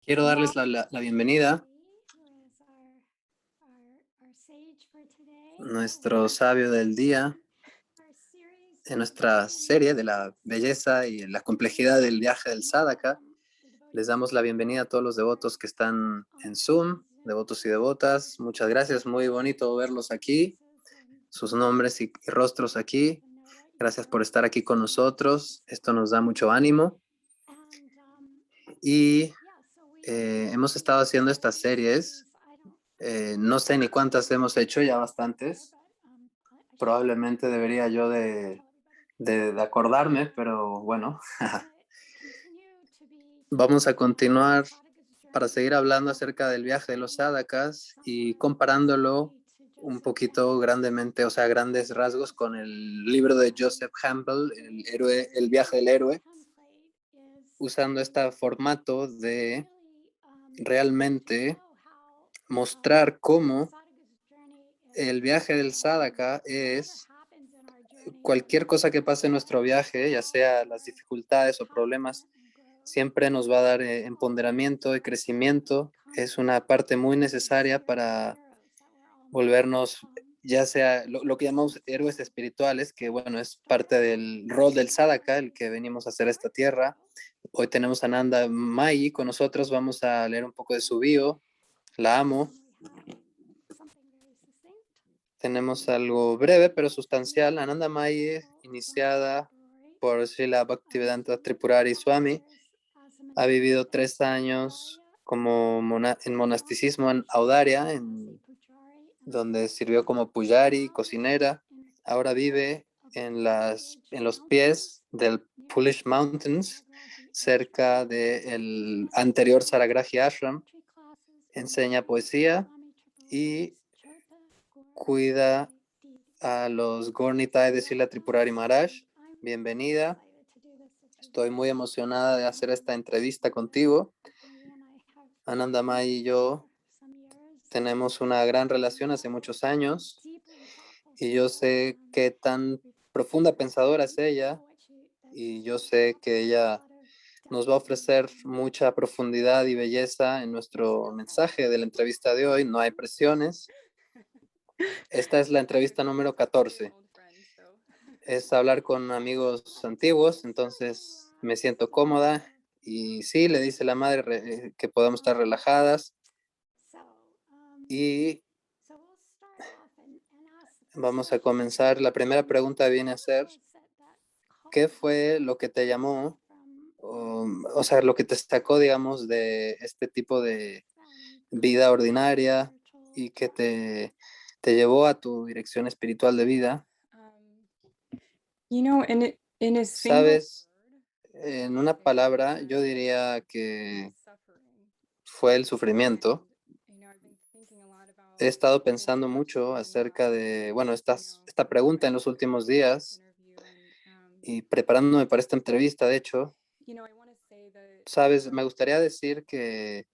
Quiero darles la bienvenida a nuestro sabio del día en nuestra serie de la belleza y la complejidad del viaje del Sadaka. Les damos la bienvenida a todos los devotos que están en Zoom, devotos y devotas. Muchas gracias, muy bonito verlos aquí, sus nombres y rostros aquí. Gracias por estar aquí con nosotros. Esto nos da mucho ánimo. Y hemos estado haciendo estas series. No sé ni cuántas hemos hecho, ya bastantes. Probablemente debería yo de acordarme, pero bueno. Vamos a continuar para seguir hablando acerca del viaje de los Sadakas y comparándolo un poquito grandemente, o sea, a grandes rasgos, con el libro de Joseph Campbell, El viaje del héroe, usando este formato de realmente mostrar cómo el viaje del Sadaka es cualquier cosa que pase en nuestro viaje, ya sea las dificultades o problemas, siempre nos va a dar empoderamiento y crecimiento. Es una parte muy necesaria para volvernos, ya sea lo que llamamos héroes espirituales, que bueno, es parte del rol del Sadaka, el que venimos a hacer esta tierra. Hoy tenemos a Nanda Mai con nosotros, vamos a leer un poco de su bio. La amo. Tenemos algo breve pero sustancial. Ananda Mai, iniciada por Srila Bhaktivedanta Tripurari Swami, ha vivido 3 años como en monasticismo en Audaria, donde sirvió como pujari, cocinera. Ahora vive en los pies del Polish Mountains, cerca del anterior Saragrahi Ashram. Enseña poesía y cuida a los Gornitai de Srila Tripurari Maharaj. Bienvenida. Estoy muy emocionada de hacer esta entrevista contigo. Ananda Mai y yo tenemos una gran relación hace muchos años y yo sé qué tan profunda pensadora es ella y yo sé que ella nos va a ofrecer mucha profundidad y belleza en nuestro mensaje de la entrevista de hoy. No hay presiones. Esta es la entrevista número 14. Es hablar con amigos antiguos, entonces me siento cómoda y sí, le dice la madre que podemos estar relajadas y vamos a comenzar. La primera pregunta viene a ser, ¿qué fue lo que te llamó, o sea, lo que te sacó, digamos, de este tipo de vida ordinaria y que te llevó a tu dirección espiritual de vida? Sabes, en una palabra, yo diría que fue el sufrimiento. He estado pensando mucho acerca de, bueno, esta pregunta en los últimos días y preparándome para esta entrevista, de hecho. Sabes, me gustaría decir que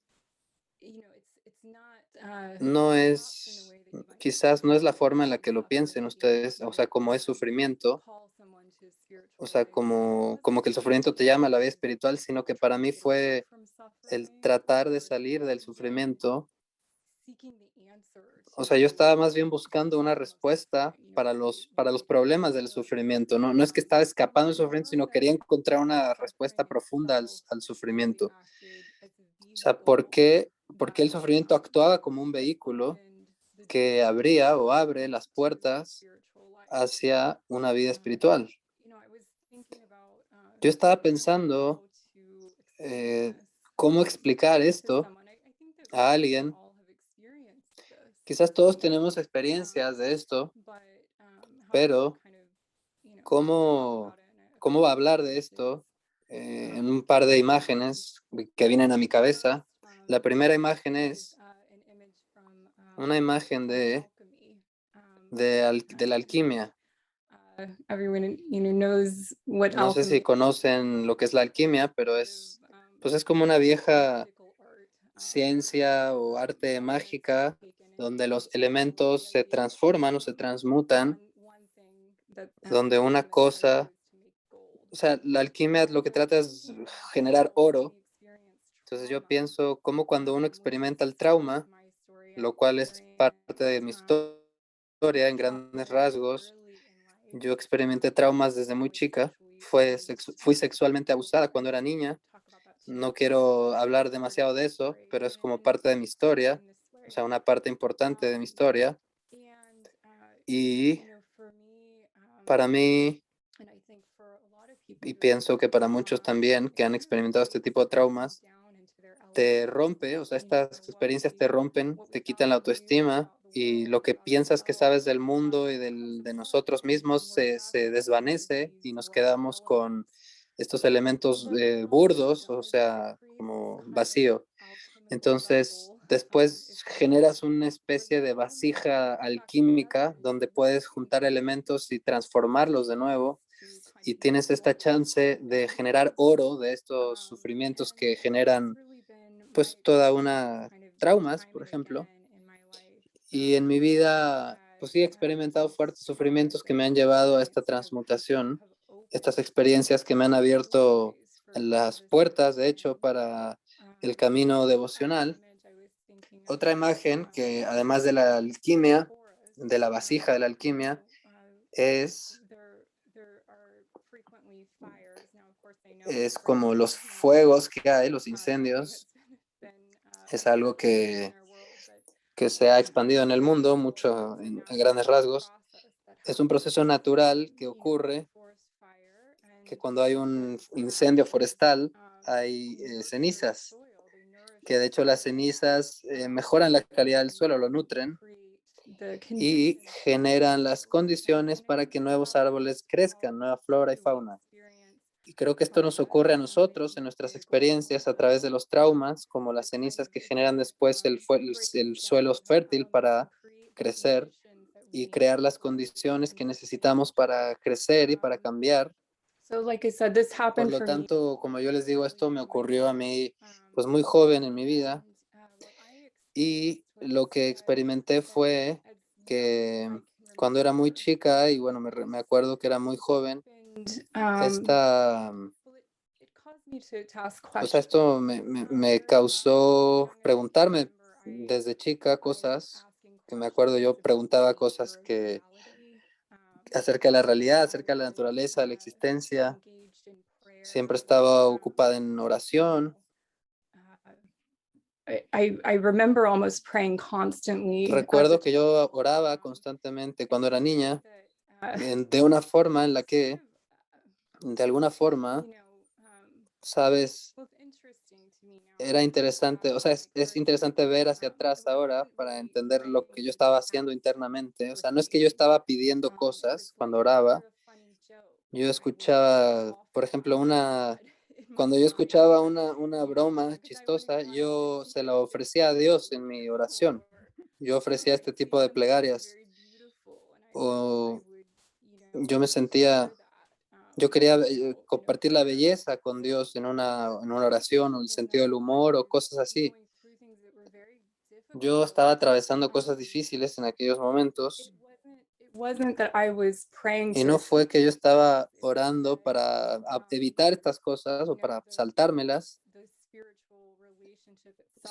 no es, quizás no es la forma en la que lo piensen ustedes, o sea, como es sufrimiento, o sea, como que el sufrimiento te llama a la vida espiritual, sino que para mí fue el tratar de salir del sufrimiento. O sea, yo estaba más bien buscando una respuesta para los problemas del sufrimiento. No, no es que estaba escapando del sufrimiento, sino quería encontrar una respuesta profunda al sufrimiento. O sea, ¿por qué el sufrimiento actuaba como un vehículo que abría o abre las puertas hacia una vida espiritual? Yo estaba pensando cómo explicar esto a alguien. Quizás todos tenemos experiencias de esto, pero ¿cómo va a hablar de esto en un par de imágenes que vienen a mi cabeza? La primera imagen es una imagen de la alquimia. No sé si conocen lo que es la alquimia, pero pues es como una vieja ciencia o arte mágica donde los elementos se transforman o se transmutan, donde una cosa, o sea, la alquimia lo que trata es generar oro Entonces yo pienso cómo cuando uno experimenta el trauma, lo cual es parte de mi historia en grandes rasgos, yo experimenté traumas desde muy chica. Fui sexualmente abusada cuando era niña. No quiero hablar demasiado de eso, pero es como parte de mi historia, o sea, una parte importante de mi historia. Y para mí, y pienso que para muchos también que han experimentado este tipo de traumas, te rompe, o sea, estas experiencias te rompen, te quitan la autoestima y lo que piensas que sabes del mundo y de nosotros mismos se desvanece y nos quedamos con estos elementos burdos, o sea, como vacío. Entonces, después generas una especie de vasija alquímica donde puedes juntar elementos y transformarlos de nuevo y tienes esta chance de generar oro de estos sufrimientos que generan pues toda una traumas, por ejemplo. Y en mi vida, pues sí he experimentado fuertes sufrimientos que me han llevado a esta transmutación, estas experiencias que me han abierto las puertas, de hecho, para el camino devocional. Otra imagen que además de la alquimia, de la vasija de la alquimia, es, es como los fuegos que hay, los incendios. Es algo que se ha expandido en el mundo mucho en grandes rasgos. Es un proceso natural que ocurre, que cuando hay un incendio forestal hay cenizas, que de hecho las cenizas mejoran la calidad del suelo, lo nutren y generan las condiciones para que nuevos árboles crezcan, nueva flora y fauna. Y creo que esto nos ocurre a nosotros en nuestras experiencias a través de los traumas, como las cenizas que generan después el suelo fértil para crecer y crear las condiciones que necesitamos para crecer y para cambiar. Por lo tanto, como yo les digo, esto me ocurrió a mí pues muy joven en mi vida y lo que experimenté fue que cuando era muy chica y bueno, me acuerdo que era muy joven, esta, o sea, esto me causó preguntarme desde chica cosas que me acuerdo yo preguntaba cosas que acerca de la realidad, acerca de la naturaleza, de la existencia. Siempre estaba ocupada en oración. Recuerdo que yo oraba constantemente cuando era niña, de una forma en la que, de alguna forma, sabes, era interesante, o sea, es interesante ver hacia atrás ahora para entender lo que yo estaba haciendo internamente. O sea, no es que yo estaba pidiendo cosas cuando oraba, yo escuchaba, por ejemplo, cuando yo escuchaba una broma chistosa, yo se la ofrecía a Dios en mi oración. Yo ofrecía este tipo de plegarias o yo me sentía, yo quería compartir la belleza con Dios en una oración o el sentido del humor o cosas así. Yo estaba atravesando cosas difíciles en aquellos momentos y no fue que yo estaba orando para evitar estas cosas o para saltármelas,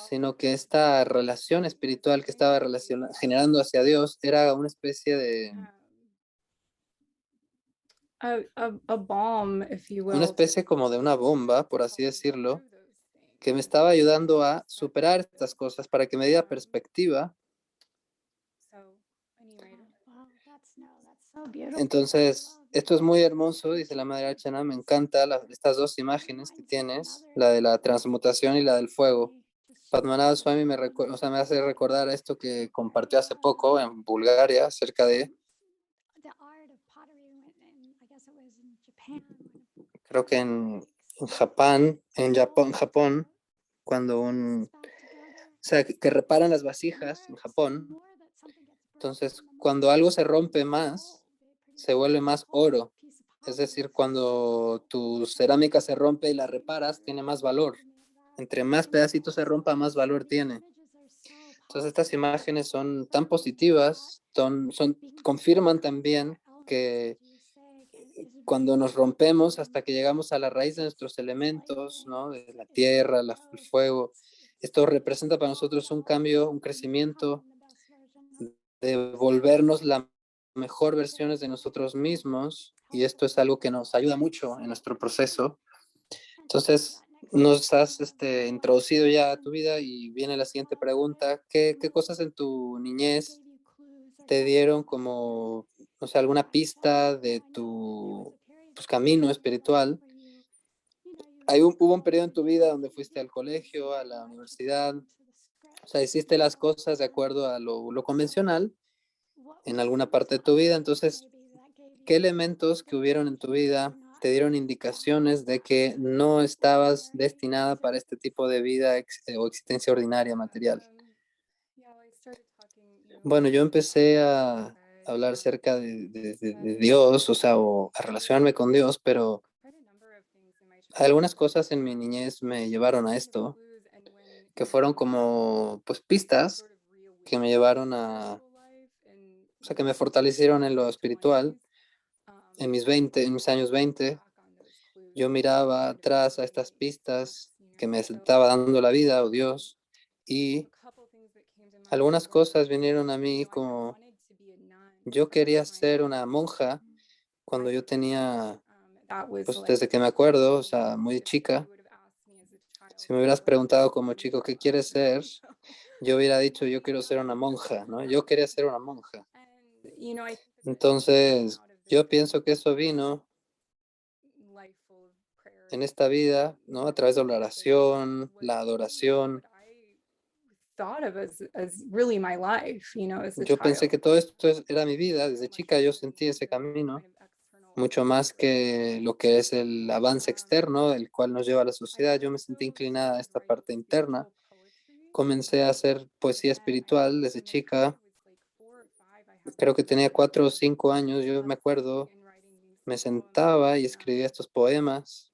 sino que esta relación espiritual que estaba generando hacia Dios era una especie de, una especie como de una bomba, por así decirlo, que me estaba ayudando a superar estas cosas para que me diera perspectiva. Entonces, esto es muy hermoso, dice la Madre Archana, me encanta estas dos imágenes que tienes, la de la transmutación y la del fuego. Padmanabha Swami o sea, me hace recordar esto que compartió hace poco en Bulgaria acerca de, creo que Japón, cuando o sea, que reparan las vasijas en Japón. Entonces, cuando algo se rompe más, se vuelve más oro. Es decir, cuando tu cerámica se rompe y la reparas, tiene más valor. Entre más pedacitos se rompa, más valor tiene. Entonces, estas imágenes son tan positivas, confirman también que cuando nos rompemos hasta que llegamos a la raíz de nuestros elementos, ¿no? De la tierra, el fuego. Esto representa para nosotros un cambio, un crecimiento, de volvernos la mejor versiones de nosotros mismos, y esto es algo que nos ayuda mucho en nuestro proceso. Entonces, nos has introducido ya a tu vida y viene la siguiente pregunta. ¿Qué cosas en tu niñez te dieron como, no sé, alguna pista de tu pues, camino espiritual? Hubo un periodo en tu vida donde fuiste al colegio, a la universidad, o sea, hiciste las cosas de acuerdo a lo convencional en alguna parte de tu vida. Entonces, ¿qué elementos que hubieron en tu vida te dieron indicaciones de que no estabas destinada para este tipo de vida o existencia ordinaria material? Bueno, yo empecé a hablar acerca de Dios, o sea, o a relacionarme con Dios, pero algunas cosas en mi niñez me llevaron a esto, que fueron como, pues, pistas que me llevaron o sea, que me fortalecieron en lo espiritual. En mis años 20, yo miraba atrás a estas pistas que me estaba dando la vida o Dios, y algunas cosas vinieron a mí como yo quería ser una monja cuando yo tenía, pues desde que me acuerdo, o sea, muy chica. Si me hubieras preguntado como chico, ¿qué quieres ser? Yo hubiera dicho, yo quiero ser una monja, ¿no? Yo quería ser una monja. Entonces, yo pienso que eso vino en esta vida, ¿no? A través de la oración, la adoración. Yo pensé que todo esto era mi vida. Desde chica yo sentí ese camino, mucho más que lo que es el avance externo, el cual nos lleva a la sociedad. Yo me sentí inclinada a esta parte interna. Comencé a hacer poesía espiritual desde chica. Creo que tenía 4 o 5 años, yo me acuerdo, me sentaba y escribía estos poemas,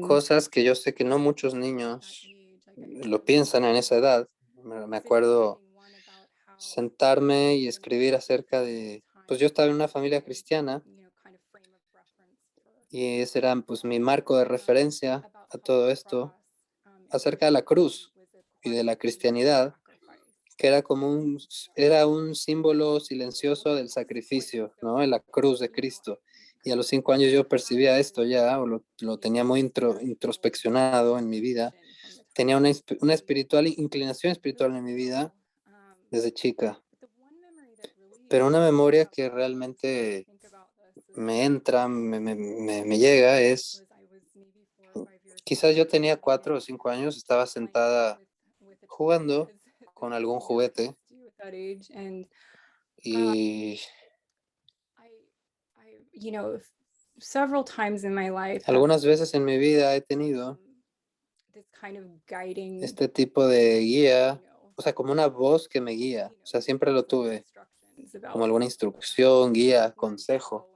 cosas que yo sé que no muchos niños lo piensan en esa edad. Me acuerdo sentarme y escribir acerca de, pues yo estaba en una familia cristiana y ese era pues mi marco de referencia a todo esto, acerca de la cruz y de la cristianidad, que era como era un símbolo silencioso del sacrificio, ¿no? En la cruz de Cristo. Y a los 5 años yo percibía esto ya, o lo tenía muy introspeccionado en mi vida. Tenía una inclinación espiritual en mi vida desde chica, pero una memoria que realmente me entra, me llega, es, quizás yo tenía 4 o 5 años, estaba sentada jugando con algún juguete y algunas veces en mi vida he tenido este tipo de guía, o sea, como una voz que me guía, o sea, siempre lo tuve, como alguna instrucción, guía, consejo,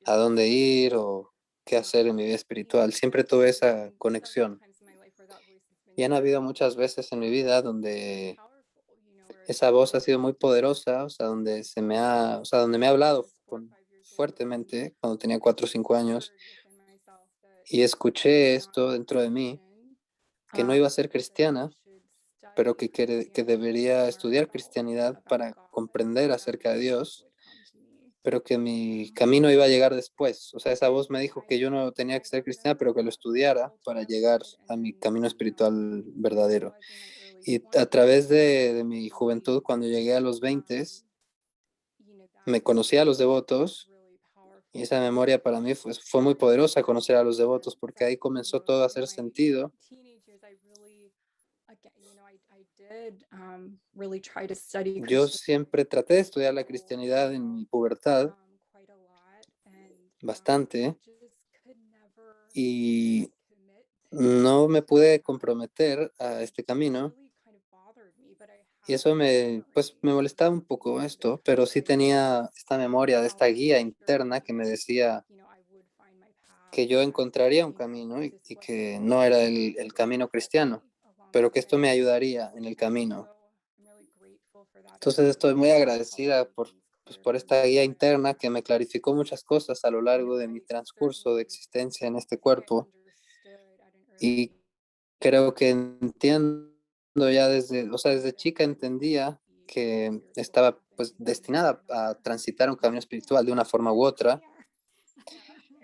a dónde ir o qué hacer en mi vida espiritual. Siempre tuve esa conexión. Y han habido muchas veces en mi vida donde esa voz ha sido muy poderosa, o sea, o sea, donde me ha hablado fuertemente cuando tenía 4 o 5 años, y escuché esto dentro de mí, que no iba a ser cristiana, pero que debería estudiar cristianidad para comprender acerca de Dios, pero que mi camino iba a llegar después. O sea, esa voz me dijo que yo no tenía que ser cristiana, pero que lo estudiara para llegar a mi camino espiritual verdadero. Y a través de mi juventud, cuando llegué a los 20, me conocí a los devotos, y esa memoria para mí fue muy poderosa, conocer a los devotos, porque ahí comenzó todo a hacer sentido. Yo siempre traté de estudiar la cristianidad en mi pubertad bastante, y no me pude comprometer a este camino, y eso pues me molestaba un poco esto, pero sí tenía esta memoria de esta guía interna que me decía que yo encontraría un camino, y que no era el camino cristiano, pero que esto me ayudaría en el camino. Entonces estoy muy agradecida por esta guía interna que me clarificó muchas cosas a lo largo de mi transcurso de existencia en este cuerpo y creo que entiendo ya desde, o sea, desde chica entendía que estaba pues destinada a transitar un camino espiritual de una forma u otra.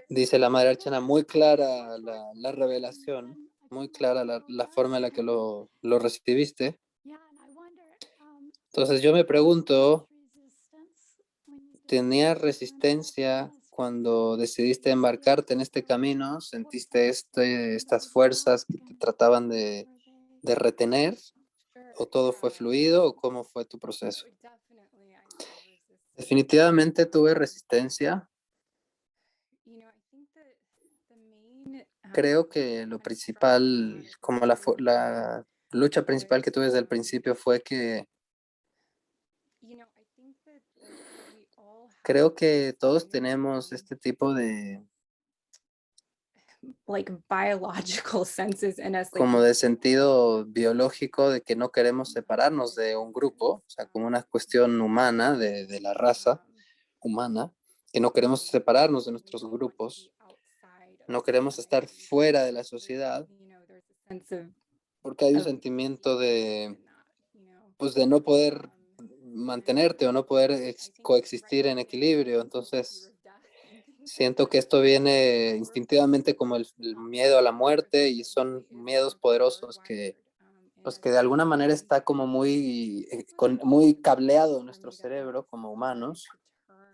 Dice la Madre Archana, muy clara la revelación, muy clara la forma en la que lo recibiste. Entonces yo me pregunto, ¿tenías resistencia cuando decidiste embarcarte en este camino? ¿Sentiste estas fuerzas que te trataban de retener? ¿O todo fue fluido? ¿O cómo fue tu proceso? Definitivamente tuve resistencia. Creo que lo principal, como la lucha principal que tuve desde el principio fue que creo que todos tenemos este tipo de, like biological senses in us, like como de sentido biológico de que no queremos separarnos de un grupo, o sea, como una cuestión humana de la raza humana, que no queremos separarnos de nuestros grupos, no queremos estar fuera de la sociedad, there's a sense porque hay un of sentimiento de, in that, pues, de no poder mantenerte o no poder coexistir en equilibrio. Entonces, siento que esto viene instintivamente como el miedo a la muerte y son miedos poderosos que, pues, que de alguna manera está como muy, muy cableado en nuestro cerebro como humanos.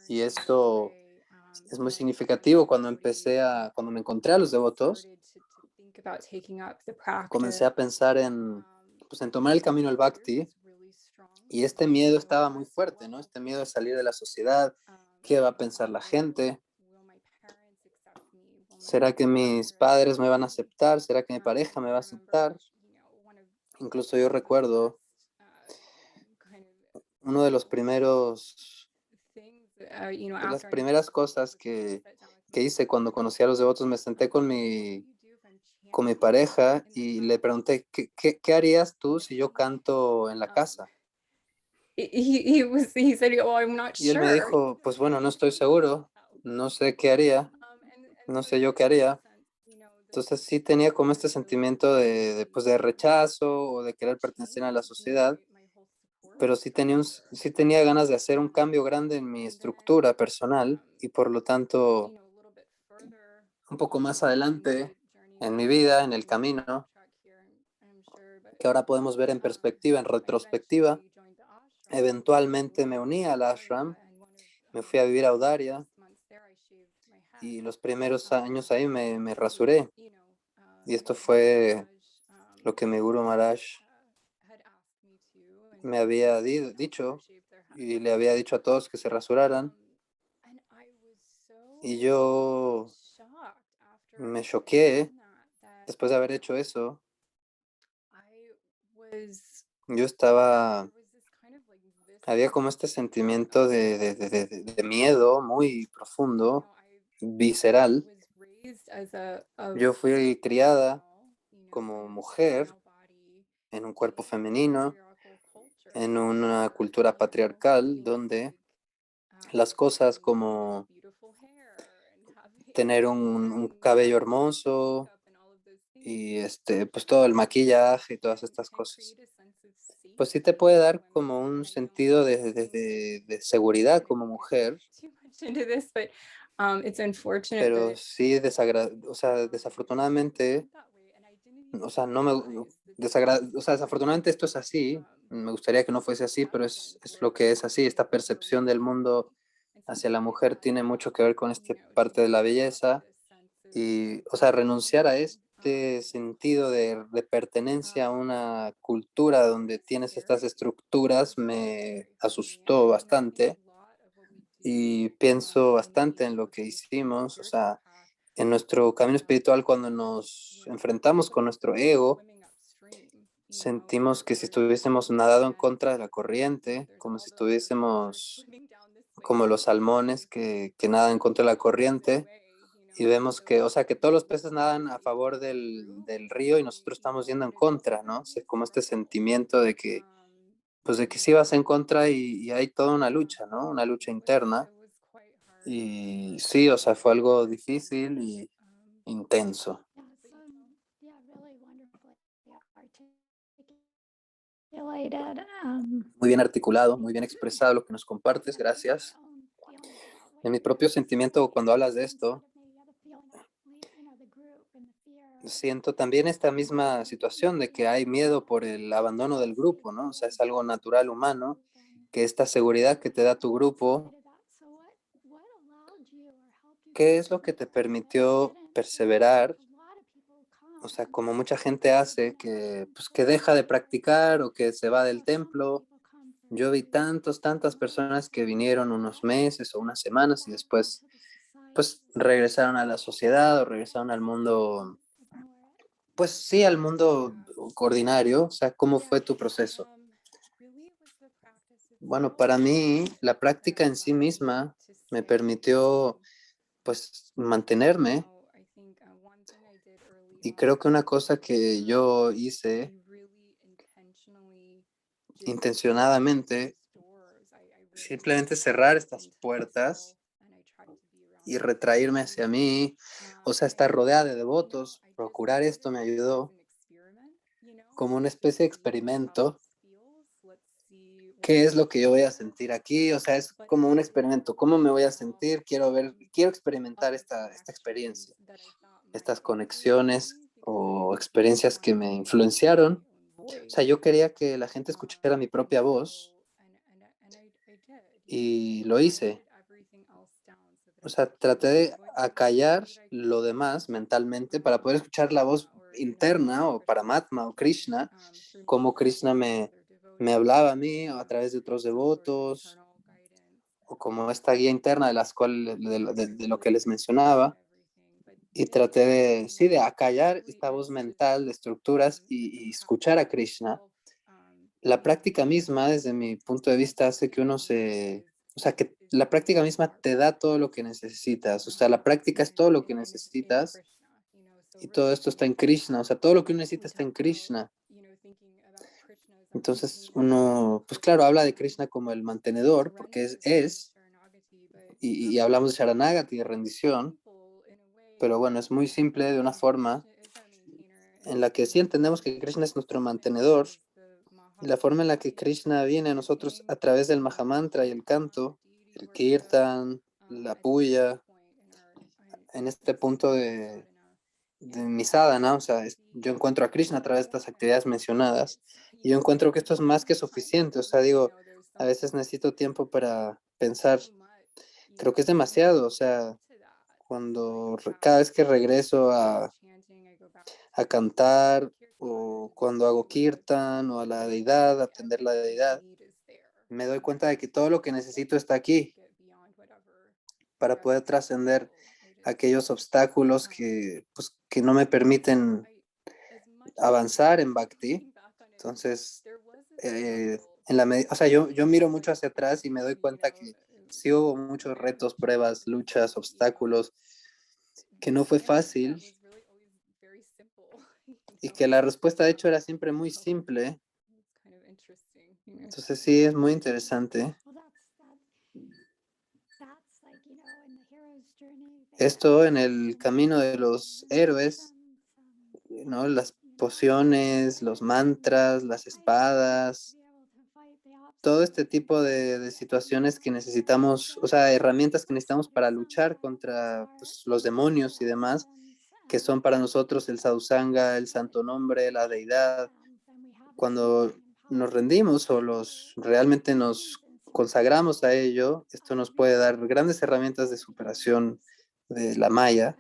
Y esto es muy significativo cuando me encontré a los devotos, comencé a pensar en, pues, en tomar el camino al Bhakti y este miedo estaba muy fuerte, ¿no? Este miedo de salir de la sociedad, ¿qué va a pensar la gente? ¿Será que mis padres me van a aceptar? ¿Será que mi pareja me va a aceptar? Incluso yo recuerdo uno de los primeros, de las primeras cosas que hice cuando conocí a los devotos, me senté con mi pareja y le pregunté, ¿qué harías tú si yo canto en la casa? he said, "Oh, I'm not Y él me sure." dijo, pues bueno, no estoy seguro, no sé qué haría, no sé yo qué haría. Entonces sí tenía como este sentimiento pues, de rechazo o de querer pertenecer a la sociedad, pero sí tenía ganas de hacer un cambio grande en mi estructura personal y por lo tanto, un poco más adelante en mi vida, en el camino, que ahora podemos ver en perspectiva, en retrospectiva, eventualmente me uní al ashram, me fui a vivir a Audaria y los primeros años ahí me rasuré. Y esto fue lo que mi Guru Maharaj me había dicho y le había dicho a todos que se rasuraran. Y yo me choqué después de haber hecho eso. Yo estaba, había como este sentimiento de miedo muy profundo, visceral. Yo fui criada como mujer en un cuerpo femenino, en una cultura patriarcal donde las cosas como tener un cabello hermoso y pues todo el maquillaje y todas estas cosas, pues sí te puede dar como un sentido de seguridad como mujer, pero sí o sea, desafortunadamente, o sea, no me, o sea, desafortunadamente esto es así, me gustaría que no fuese así, pero es lo que es así, esta percepción del mundo hacia la mujer tiene mucho que ver con esta parte de la belleza y, o sea, renunciar a este sentido de pertenencia a una cultura donde tienes estas estructuras me asustó bastante y pienso bastante en lo que hicimos, o sea, en nuestro camino espiritual cuando nos enfrentamos con nuestro ego, sentimos que si estuviésemos nadado en contra de la corriente, como si estuviésemos como los salmones que nadan en contra de la corriente y vemos que, o sea, que todos los peces nadan a favor del río y nosotros estamos yendo en contra, ¿no? O sea, como este sentimiento de que pues de que sí vas en contra y hay toda una lucha, ¿no? Una lucha interna. Y sí, o sea, fue algo difícil y intenso. Muy bien articulado, muy bien expresado lo que nos compartes, gracias. En mi propio sentimiento, cuando hablas de esto, siento también esta misma situación de que hay miedo por el abandono del grupo, ¿no? O sea, es algo natural humano, que esta seguridad que te da tu grupo, ¿qué es lo que te permitió perseverar? O sea, como mucha gente hace, que, pues, que deja de practicar o que se va del templo. Yo vi tantas personas que vinieron unos meses o unas semanas y después, pues, regresaron a la sociedad o regresaron al mundo, pues sí, al mundo ordinario. O sea, ¿cómo fue tu proceso? Bueno, para mí, la práctica en sí misma me permitió, pues, mantenerme. Y creo que una cosa que yo hice intencionadamente, simplemente cerrar estas puertas y retraerme hacia mí, o sea, estar rodeada de devotos, procurar esto me ayudó como una especie de experimento. ¿Qué es lo que yo voy a sentir aquí? O sea, es como un experimento. ¿Cómo me voy a sentir? Quiero ver, quiero experimentar esta experiencia, estas conexiones o experiencias que me influenciaron. O sea, yo quería que la gente escuchara mi propia voz y lo hice. O sea, traté de acallar lo demás mentalmente para poder escuchar la voz interna o Paramatma o Krishna, como Krishna me hablaba a mí a través de otros devotos o como esta guía interna de las cuales, de lo que les mencionaba. Y traté de, sí, de acallar esta voz mental de estructuras y escuchar a Krishna. La práctica misma, desde mi punto de vista, hace que uno se, o sea, que la práctica misma te da todo lo que necesitas. O sea, la práctica es todo lo que necesitas y todo esto está en Krishna. O sea, todo lo que uno necesita está en Krishna. Entonces uno, pues claro, habla de Krishna como el mantenedor, porque y hablamos de Sharanagati, de rendición, pero bueno, es muy simple de una forma en la que sí entendemos que Krishna es nuestro mantenedor, y la forma en la que Krishna viene a nosotros a través del Mahamantra y el canto, el Kirtan, la puya, en este punto de mi sadhana, o sea, yo encuentro a Krishna a través de estas actividades mencionadas, y yo encuentro que esto es más que suficiente. O sea, digo, a veces necesito tiempo para pensar, creo que es demasiado. O sea, cada vez que regreso a cantar o cuando hago kirtan o a la deidad, atender la deidad, me doy cuenta de que todo lo que necesito está aquí para poder trascender aquellos obstáculos que, pues, que no me permiten avanzar en Bhakti. Entonces, o sea, yo miro mucho hacia atrás y me doy cuenta que sí hubo muchos retos, pruebas, luchas, obstáculos, que no fue fácil y que la respuesta de hecho era siempre muy simple. Entonces sí, es muy interesante. Esto en el camino de los héroes, ¿no? Las pociones, los mantras, las espadas, todo este tipo de situaciones que necesitamos, o sea, herramientas que necesitamos para luchar contra, pues, los demonios y demás, que son para nosotros el sadhusanga, el santo nombre, la deidad. Cuando nos rendimos o realmente nos consagramos a ello, esto nos puede dar grandes herramientas de superación de la maya.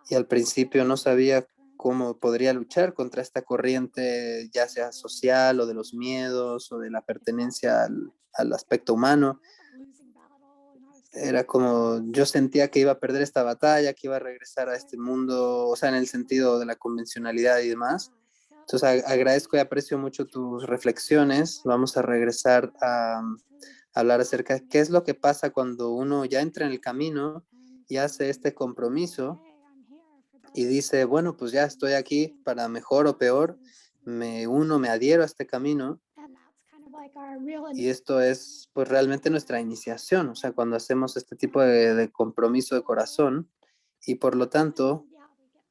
Y al principio no sabía cómo podría luchar contra esta corriente, ya sea social o de los miedos o de la pertenencia al aspecto humano. Era como yo sentía que iba a perder esta batalla, que iba a regresar a este mundo, o sea, en el sentido de la convencionalidad y demás. Entonces agradezco y aprecio mucho tus reflexiones. Vamos a regresar a hablar acerca de qué es lo que pasa cuando uno ya entra en el camino y hace este compromiso y dice, bueno, pues ya estoy aquí para mejor o peor, me adhiero a este camino. Y esto es pues realmente nuestra iniciación, o sea, cuando hacemos este tipo de compromiso de corazón y por lo tanto,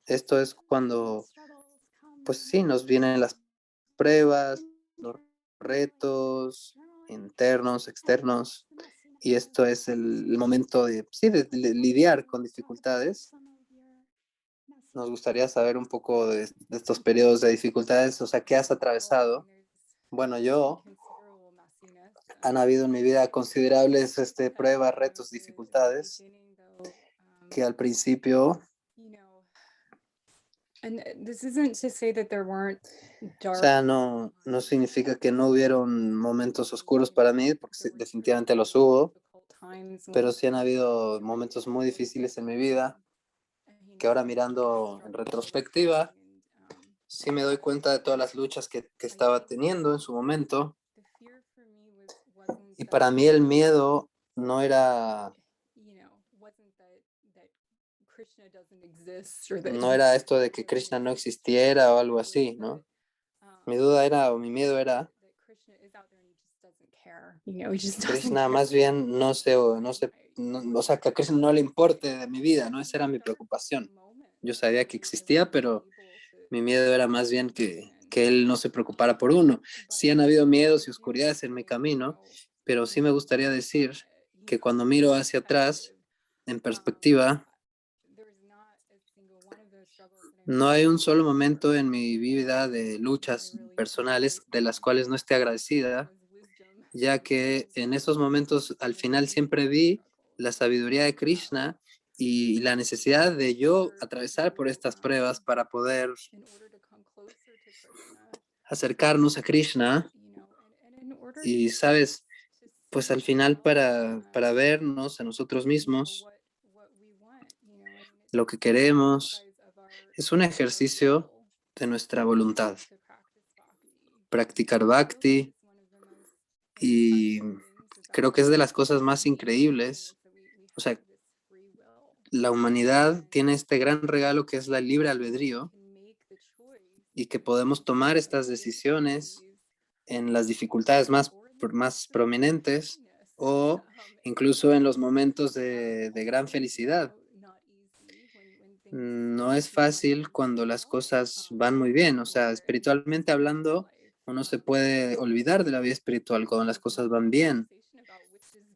esto es cuando pues sí, nos vienen las pruebas, los retos internos, externos, y esto es el momento de, sí, de lidiar con dificultades. Nos gustaría saber un poco de estos periodos de dificultades, o sea, ¿qué has atravesado? Bueno, yo, han habido en mi vida considerables pruebas, retos, dificultades, que al principio, And this isn't to say that there weren't o dark sea, no significa que no hubieron momentos oscuros para mí, porque sí, definitivamente los hubo, times pero when sí han habido momentos muy difíciles en mi vida, que ahora mirando en retrospectiva, sí me doy cuenta de todas las luchas que estaba teniendo en su momento. the fear for me wasn't Y that, para mí el miedo no era, wasn't that Krishna doesn't exist or that no era esto de que Krishna no existiera o algo así, ¿no? Mi duda era, o mi miedo era, that Krishna is out there and he just doesn't care. He just doesn't Krishna care. más bien o sea, que a Krishna no le importe de mi vida, ¿no? Esa era mi preocupación. Yo sabía que existía, pero mi miedo era más bien que él no se preocupara por uno. Sí han habido miedos y oscuridades en mi camino, pero sí me gustaría decir que cuando miro hacia atrás, en perspectiva, no hay un solo momento en mi vida de luchas personales de las cuales no esté agradecida, ya que en esos momentos al final siempre vi la sabiduría de Krishna y la necesidad de yo atravesar por estas pruebas para poder acercarnos a Krishna y, sabes, pues al final para vernos a nosotros mismos, lo que queremos, es un ejercicio de nuestra voluntad. Practicar bhakti y creo que es de las cosas más increíbles. O sea, la humanidad tiene este gran regalo que es la libre albedrío y que podemos tomar estas decisiones en las dificultades más prominentes o incluso en los momentos de gran felicidad. No es fácil cuando las cosas van muy bien, o sea, espiritualmente hablando, uno se puede olvidar de la vida espiritual cuando las cosas van bien.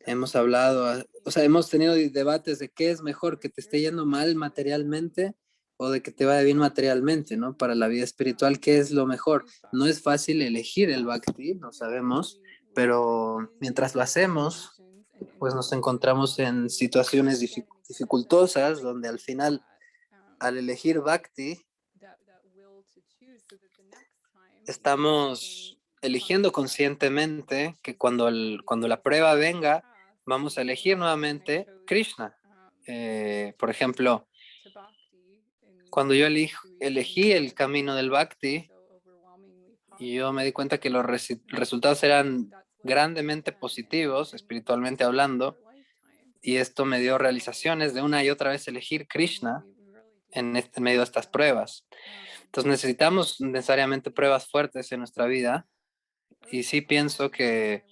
Hemos hablado, o sea, hemos tenido debates de qué es mejor, que te esté yendo mal materialmente o de que te vaya bien materialmente, ¿no? Para la vida espiritual, ¿qué es lo mejor? No es fácil elegir el bhakti, lo sabemos, pero mientras lo hacemos, pues nos encontramos en situaciones dificultosas donde al final, al elegir bhakti, estamos eligiendo conscientemente que cuando la prueba venga, vamos a elegir nuevamente Krishna. Por ejemplo, cuando yo elegí el camino del bhakti, y yo me di cuenta que los resultados eran grandemente positivos, espiritualmente hablando, y esto me dio realizaciones de una y otra vez elegir Krishna en medio de estas pruebas. Entonces necesitamos necesariamente pruebas fuertes en nuestra vida, y sí pienso que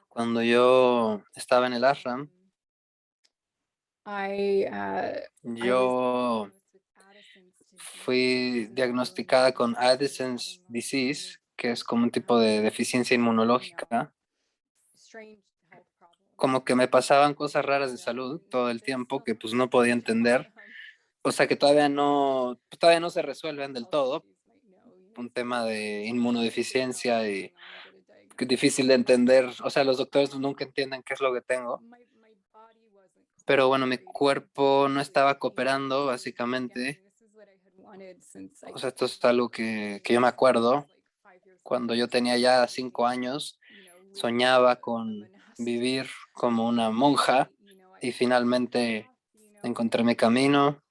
cuando yo estaba en el ashram, yo fui diagnosticada con Addison's disease, que es como un tipo de deficiencia inmunológica. Como que me pasaban cosas raras de salud todo el tiempo que pues no podía entender. O sea que todavía no se resuelven del todo. Un tema de inmunodeficiencia y que es difícil de entender. O sea, los doctores nunca entienden qué es lo que tengo. Pero bueno, mi cuerpo no estaba cooperando, básicamente. O sea, esto es algo que yo me acuerdo. Cuando yo tenía ya 5 años, soñaba con vivir como una monja y finalmente encontré mi camino,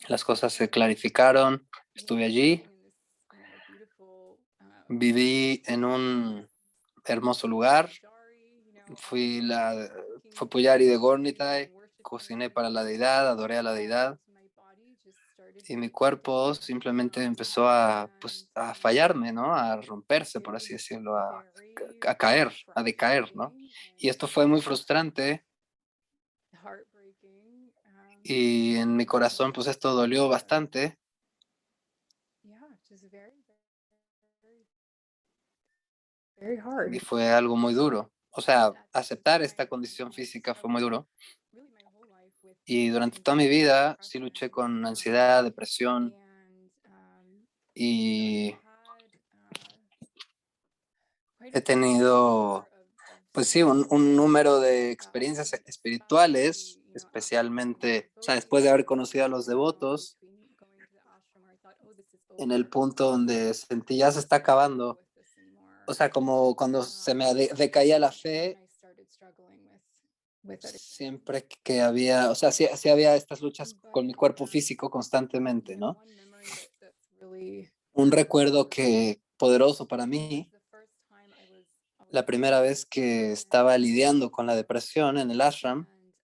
las cosas se clarificaron, estuve allí, viví en un hermoso lugar, fui Pujari de Gornitai, cociné para la deidad, adoré a la deidad y mi cuerpo simplemente empezó a, pues, a fallarme, ¿no? A romperse, por así decirlo, a caer, a decaer, ¿no? Y esto fue muy frustrante heartbreaking. y en mi corazón, pues esto dolió bastante Yeah, just very, very y hard. fue algo muy duro. O And sea, at the same aceptar esta time, condición I física fue muy struggled duro. really my whole life Y with durante toda mi anxiety, vida sí luché depression, con ansiedad, depresión and y I've had quite he a number tenido, of pues sí, un spiritual número de experiencias espirituales, especially especialmente, o sea, después de devotees haber conocido a los devotos, between going to the ashram where I thought, oh, this is en el over. punto donde sentí ya se está I can't deal acabando. with this O anymore. sea, como cuando se me decaía la And then fe, I started struggling with it again. siempre que había, o sea, sí, sí había estas luchas con mi But cuerpo físico constantemente, ¿no? one memory that's really Un recuerdo que poderoso para was mí, the first time I was la primera vez que estaba lidiando con la depresión en el ashram and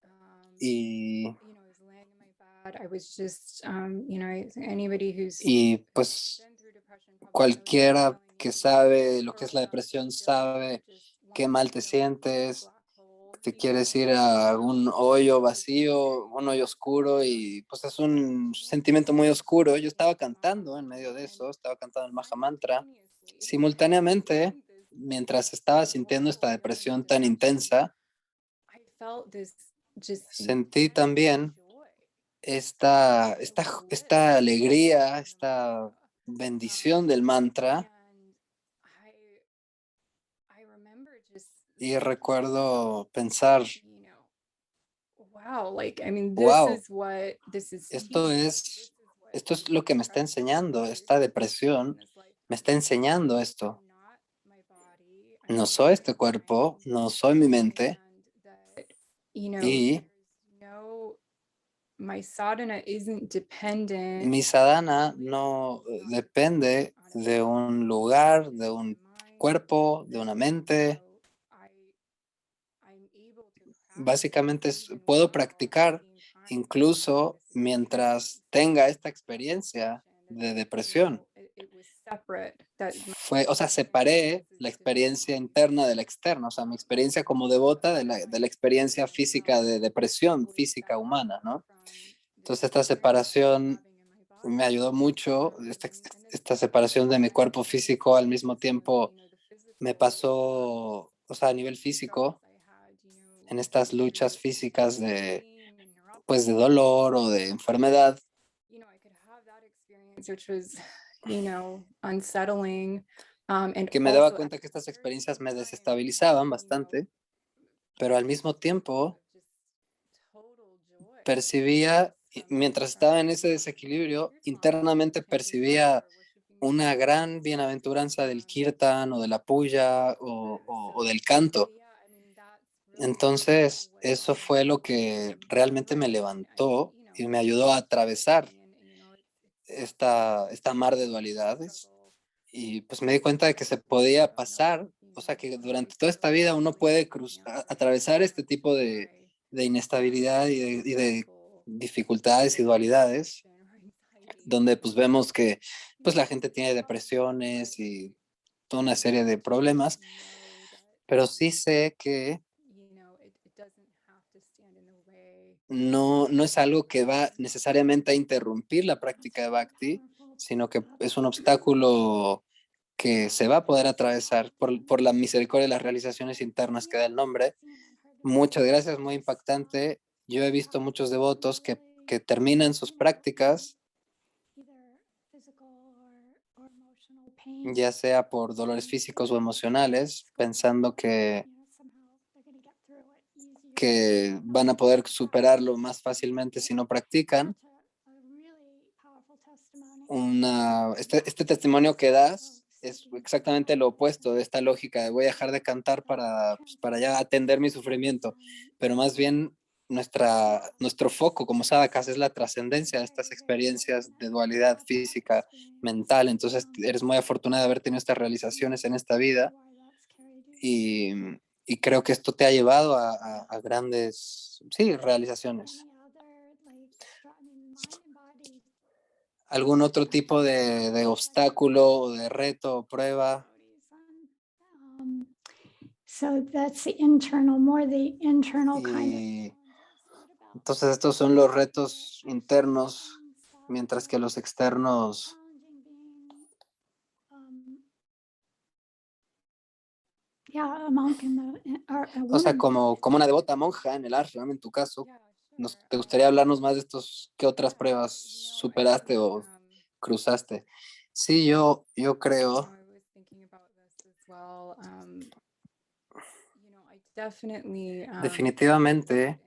y, I was laying in my bed. I was just anybody who's y pues been through depression probably knows that cualquiera feeling. que You just sabe lo que es curl la up, depresión feeling sabe just qué wanting mal to te go into a sientes, black hole. te quieres ir a un hoyo vacío, un hoyo oscuro You know, y it's pues es un one sentimiento muy oscuro. Yo estaba the cantando en medio de and eso, estaba cantando el Maha Mantra. simultaneously Simultáneamente, feeling this mientras estaba sintiendo esta horrible feeling of depresión tan depression, intensa, I felt this just sentí incredible también joy, bliss esta alegría, in the esta mantra. bendición del mantra. And I remember just Y thinking, recuerdo pensar, you know, wow, like I mean, this wow, is what this is esto teaching me. es, This is what esto es lo que me está depression enseñando, is esta teaching me in depresión this me está lifetime. enseñando esto. I'm not my body, I'm No not soy my este cuerpo, mind, no soy mi mente and that y there's no my sadhana isn't dependent mi sadhana no literally depende on a de body, un it's lugar, de dependent on un a mind. cuerpo, de una mente. I I'm able to practice Básicamente even puedo while at the practicar same time having incluso this experience mientras tenga esta of experiencia depression. de depresión. It was separate that Fue, o sea, separé la experiencia interna de la externa, o sea, mi experiencia como devota de la experiencia física de depresión física humana, ¿no? Entonces esta separación me ayudó mucho, esta separación de mi cuerpo físico al mismo tiempo me pasó, o sea, a nivel físico, en estas luchas físicas de, pues, de dolor o de enfermedad, I could have that experience, which was, unsettling. And que me daba also at cuenta que the estas very experiencias same me time, desestabilizaban bastante, pero al mismo tiempo just total joy percibía, mientras estaba en ese from desequilibrio, kirtan, internamente chanting mantras percibía or worshiping una devotees. gran bienaventuranza del kirtan o de la puya o del So canto. yeah, I mean that's really Entonces, what eso fue lo que realmente me through and levantó y me ayudó a atravesar struggling and esta mar de dualidades. struggle Y pues me di cuenta de que se podía pasar, o sea, que durante toda esta vida uno puede atravesar este tipo de inestabilidad y de dificultades y dualidades, donde pues vemos que pues la gente tiene depresiones y toda una serie de problemas, pero sí sé que it doesn't have to stand in the way. no es algo que va necesariamente a interrumpir la práctica de Bhakti, sino que es un obstáculo que se va a poder atravesar por la misericordia y las realizaciones internas que da el nombre. Muchas gracias, muy impactante. Yo he visto muchos devotos que terminan sus prácticas, ya sea por dolores físicos o emocionales, pensando que van a poder superarlo más fácilmente si no practican. Este testimonio que das es exactamente lo opuesto de esta lógica de voy a dejar de cantar pues, para ya atender mi sufrimiento, pero más bien nuestro foco como sadhakas es la trascendencia de estas experiencias de dualidad física, mental. Entonces eres muy afortunada de haber tenido estas realizaciones en esta vida y, y creo que esto te ha llevado a grandes, sí, realizaciones. algún otro tipo de obstáculo o de reto o prueba. Um, so that's the internal, more the internal kind of Y challenges. What about entonces estos son los retos extra internos, challenging mientras que sadhaka? los externos, Challenging being, um, yeah, a monk in or a o sea, woman. como una devota monja en el ashram, en tu caso, Yeah, ¿te sure. gustaría hablarnos más de estos, qué otras Yeah, pruebas I superaste think o cruzaste? Sí, yo creo, I was thinking about this as well. I definitely definitivamente,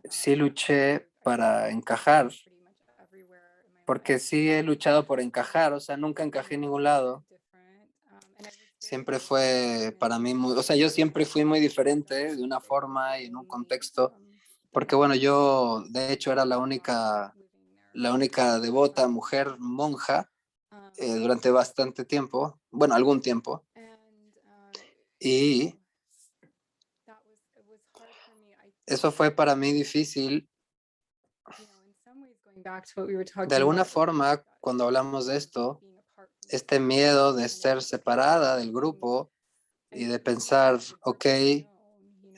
sí luché para encajar, pretty much everywhere in my porque life. sí he luchado por encajar, o sea, nunca encajé en ningún lado. Different, and I was very Siempre fue para mí muy, o sea, yo siempre fui muy diferente de una forma y en un contexto, porque bueno, yo de hecho era la única devota mujer monja durante bastante tiempo, bueno, algún tiempo, and y it was hard for me. I eso fue para mí difícil. in some ways, going back to what we were De talking alguna about earlier forma, about cuando hablamos de esto, being apart from the este group, miedo de kind of ser separada del grupo I y de think it's kind pensar, of hard ok, for the unknown,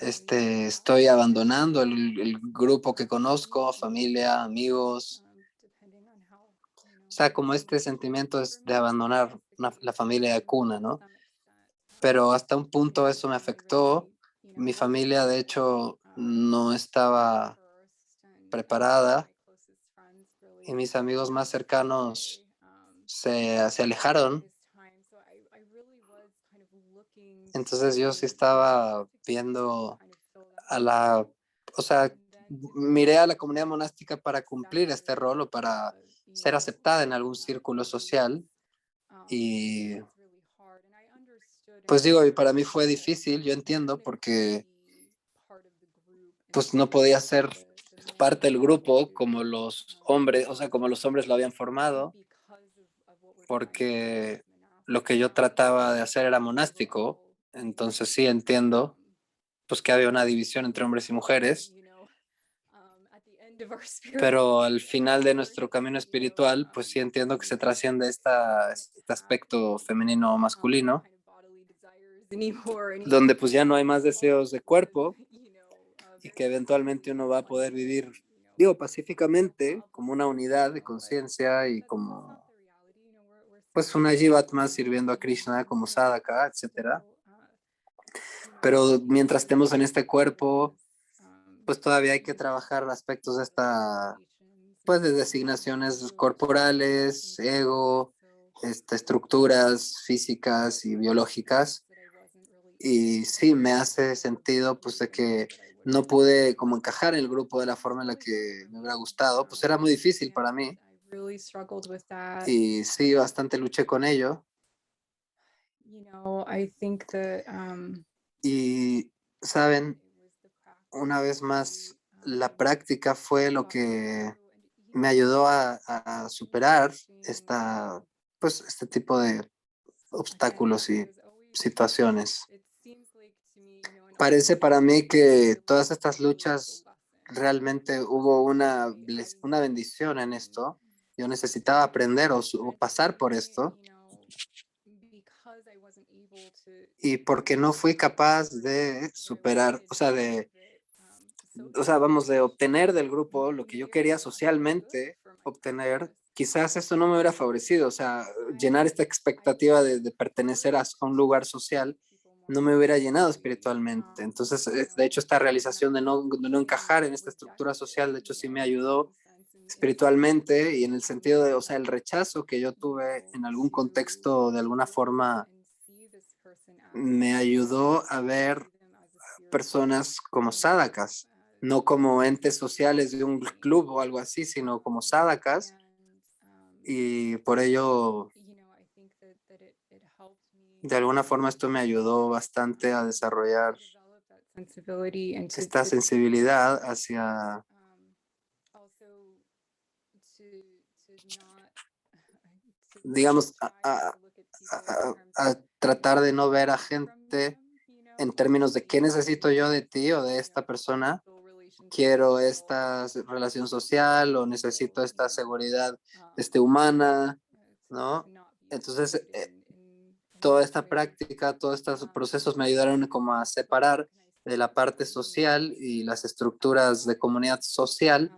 estoy abandonando el grupo que conozco, familia, amigos. depending on how O sea, things como este sentimiento for es de me, abandonar la familia de cuna, to ¿no? some extent. Pero hasta un punto Because eso me I afectó. really, Mi wasn't familia, de hecho, no at estaba first, and preparada my closest friends y really mis amigos más cercanos away. se During alejaron. this time. So I really was kind of looking Entonces yo sí to estaba to viendo kind of fill that a la, o sea, and then to be miré a la comunidad monástica para cumplir este accepted, rol o para ser aceptada en algún círculo social. Y was really hard. And I understood and pues digo, y para mí appreciated fue that difícil, yo I entiendo, couldn't porque be part of the group in pues the no way podía that ser the men parte del grupo wanted como to, los hombres, o sea, como los hombres lo habían formado, because of what we're trying to do porque as lo que yo monastic trataba de hacer era we were monástico. all, Entonces sí entiendo pues que había una división entre hombres y mujeres, at the end of our spiritual pero al final de nuestro journey, camino espiritual, pues sí entiendo que se trasciende este aspecto femenino o masculino, kind of bodily desires anymore, and donde pues ya no hay más deseos de cuerpo y que very eventualmente peacefully uno va a poder vivir, digo, with pacíficamente, como una unidad de conciencia y como pues una jivatma sirviendo a Krishna como sadhaka, etcétera. Pero mientras estemos en este cuerpo, pues todavía hay que trabajar aspectos de esta, pues de designaciones corporales, ego, estructuras físicas y biológicas. Y sí, me hace sentido pues de que no pude como encajar en el grupo de la forma en la que me hubiera gustado, pues era muy difícil para mí really struggled with that. y sí, bastante luché con ello. I think that Y, saben, una vez más, la práctica fue lo que me ayudó a superar pues, este tipo de obstáculos y situaciones. Parece para mí que todas estas luchas realmente hubo una bendición en esto. Yo necesitaba aprender o pasar por esto y porque no fui capaz de superar, o sea, vamos, de obtener del grupo lo que yo quería socialmente obtener, quizás eso no me hubiera favorecido, o sea, llenar esta expectativa de pertenecer a un lugar social no me hubiera llenado espiritualmente. Entonces, de hecho, esta realización de no encajar en esta estructura social, de hecho, sí me ayudó espiritualmente y en el sentido de, o sea, el rechazo que yo tuve en algún contexto, de alguna forma, me ayudó a ver personas como sadhakas, no como entes sociales de un club o algo así, sino como sadhakas. Y por ello, de alguna forma, esto me ayudó bastante a desarrollar sensibility and esta sensibilidad hacia, digamos, a tratar de no ver a gente en términos de qué necesito yo de ti o de esta persona, quiero esta relación social o necesito esta seguridad humana, ¿no? Entonces, toda esta práctica, todos estos procesos me ayudaron como a separar de la parte social y las estructuras de comunidad social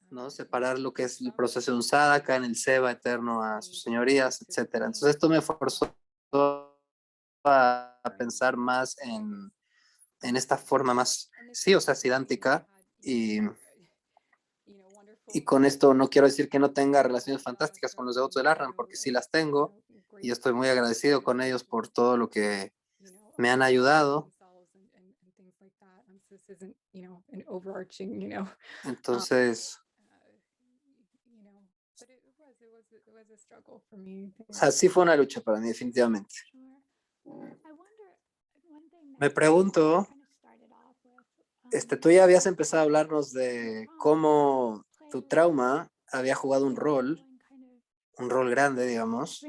¿no? Separar lo que es el proceso de un sadhaka en el seva eterno a sus señorías, etcétera. Entonces esto me forzó a pensar más en esta forma más, sí, o sea, sidántica y con esto no quiero decir que no tenga relaciones fantásticas con los devotos del Ashram, porque sí las tengo y estoy muy agradecido con ellos por todo lo que me han ayudado. Entonces, o sea, sí fue una lucha para mí, definitivamente. Me pregunto, tú ya habías empezado a hablarnos de cómo tu trauma había jugado un rol grande, digamos,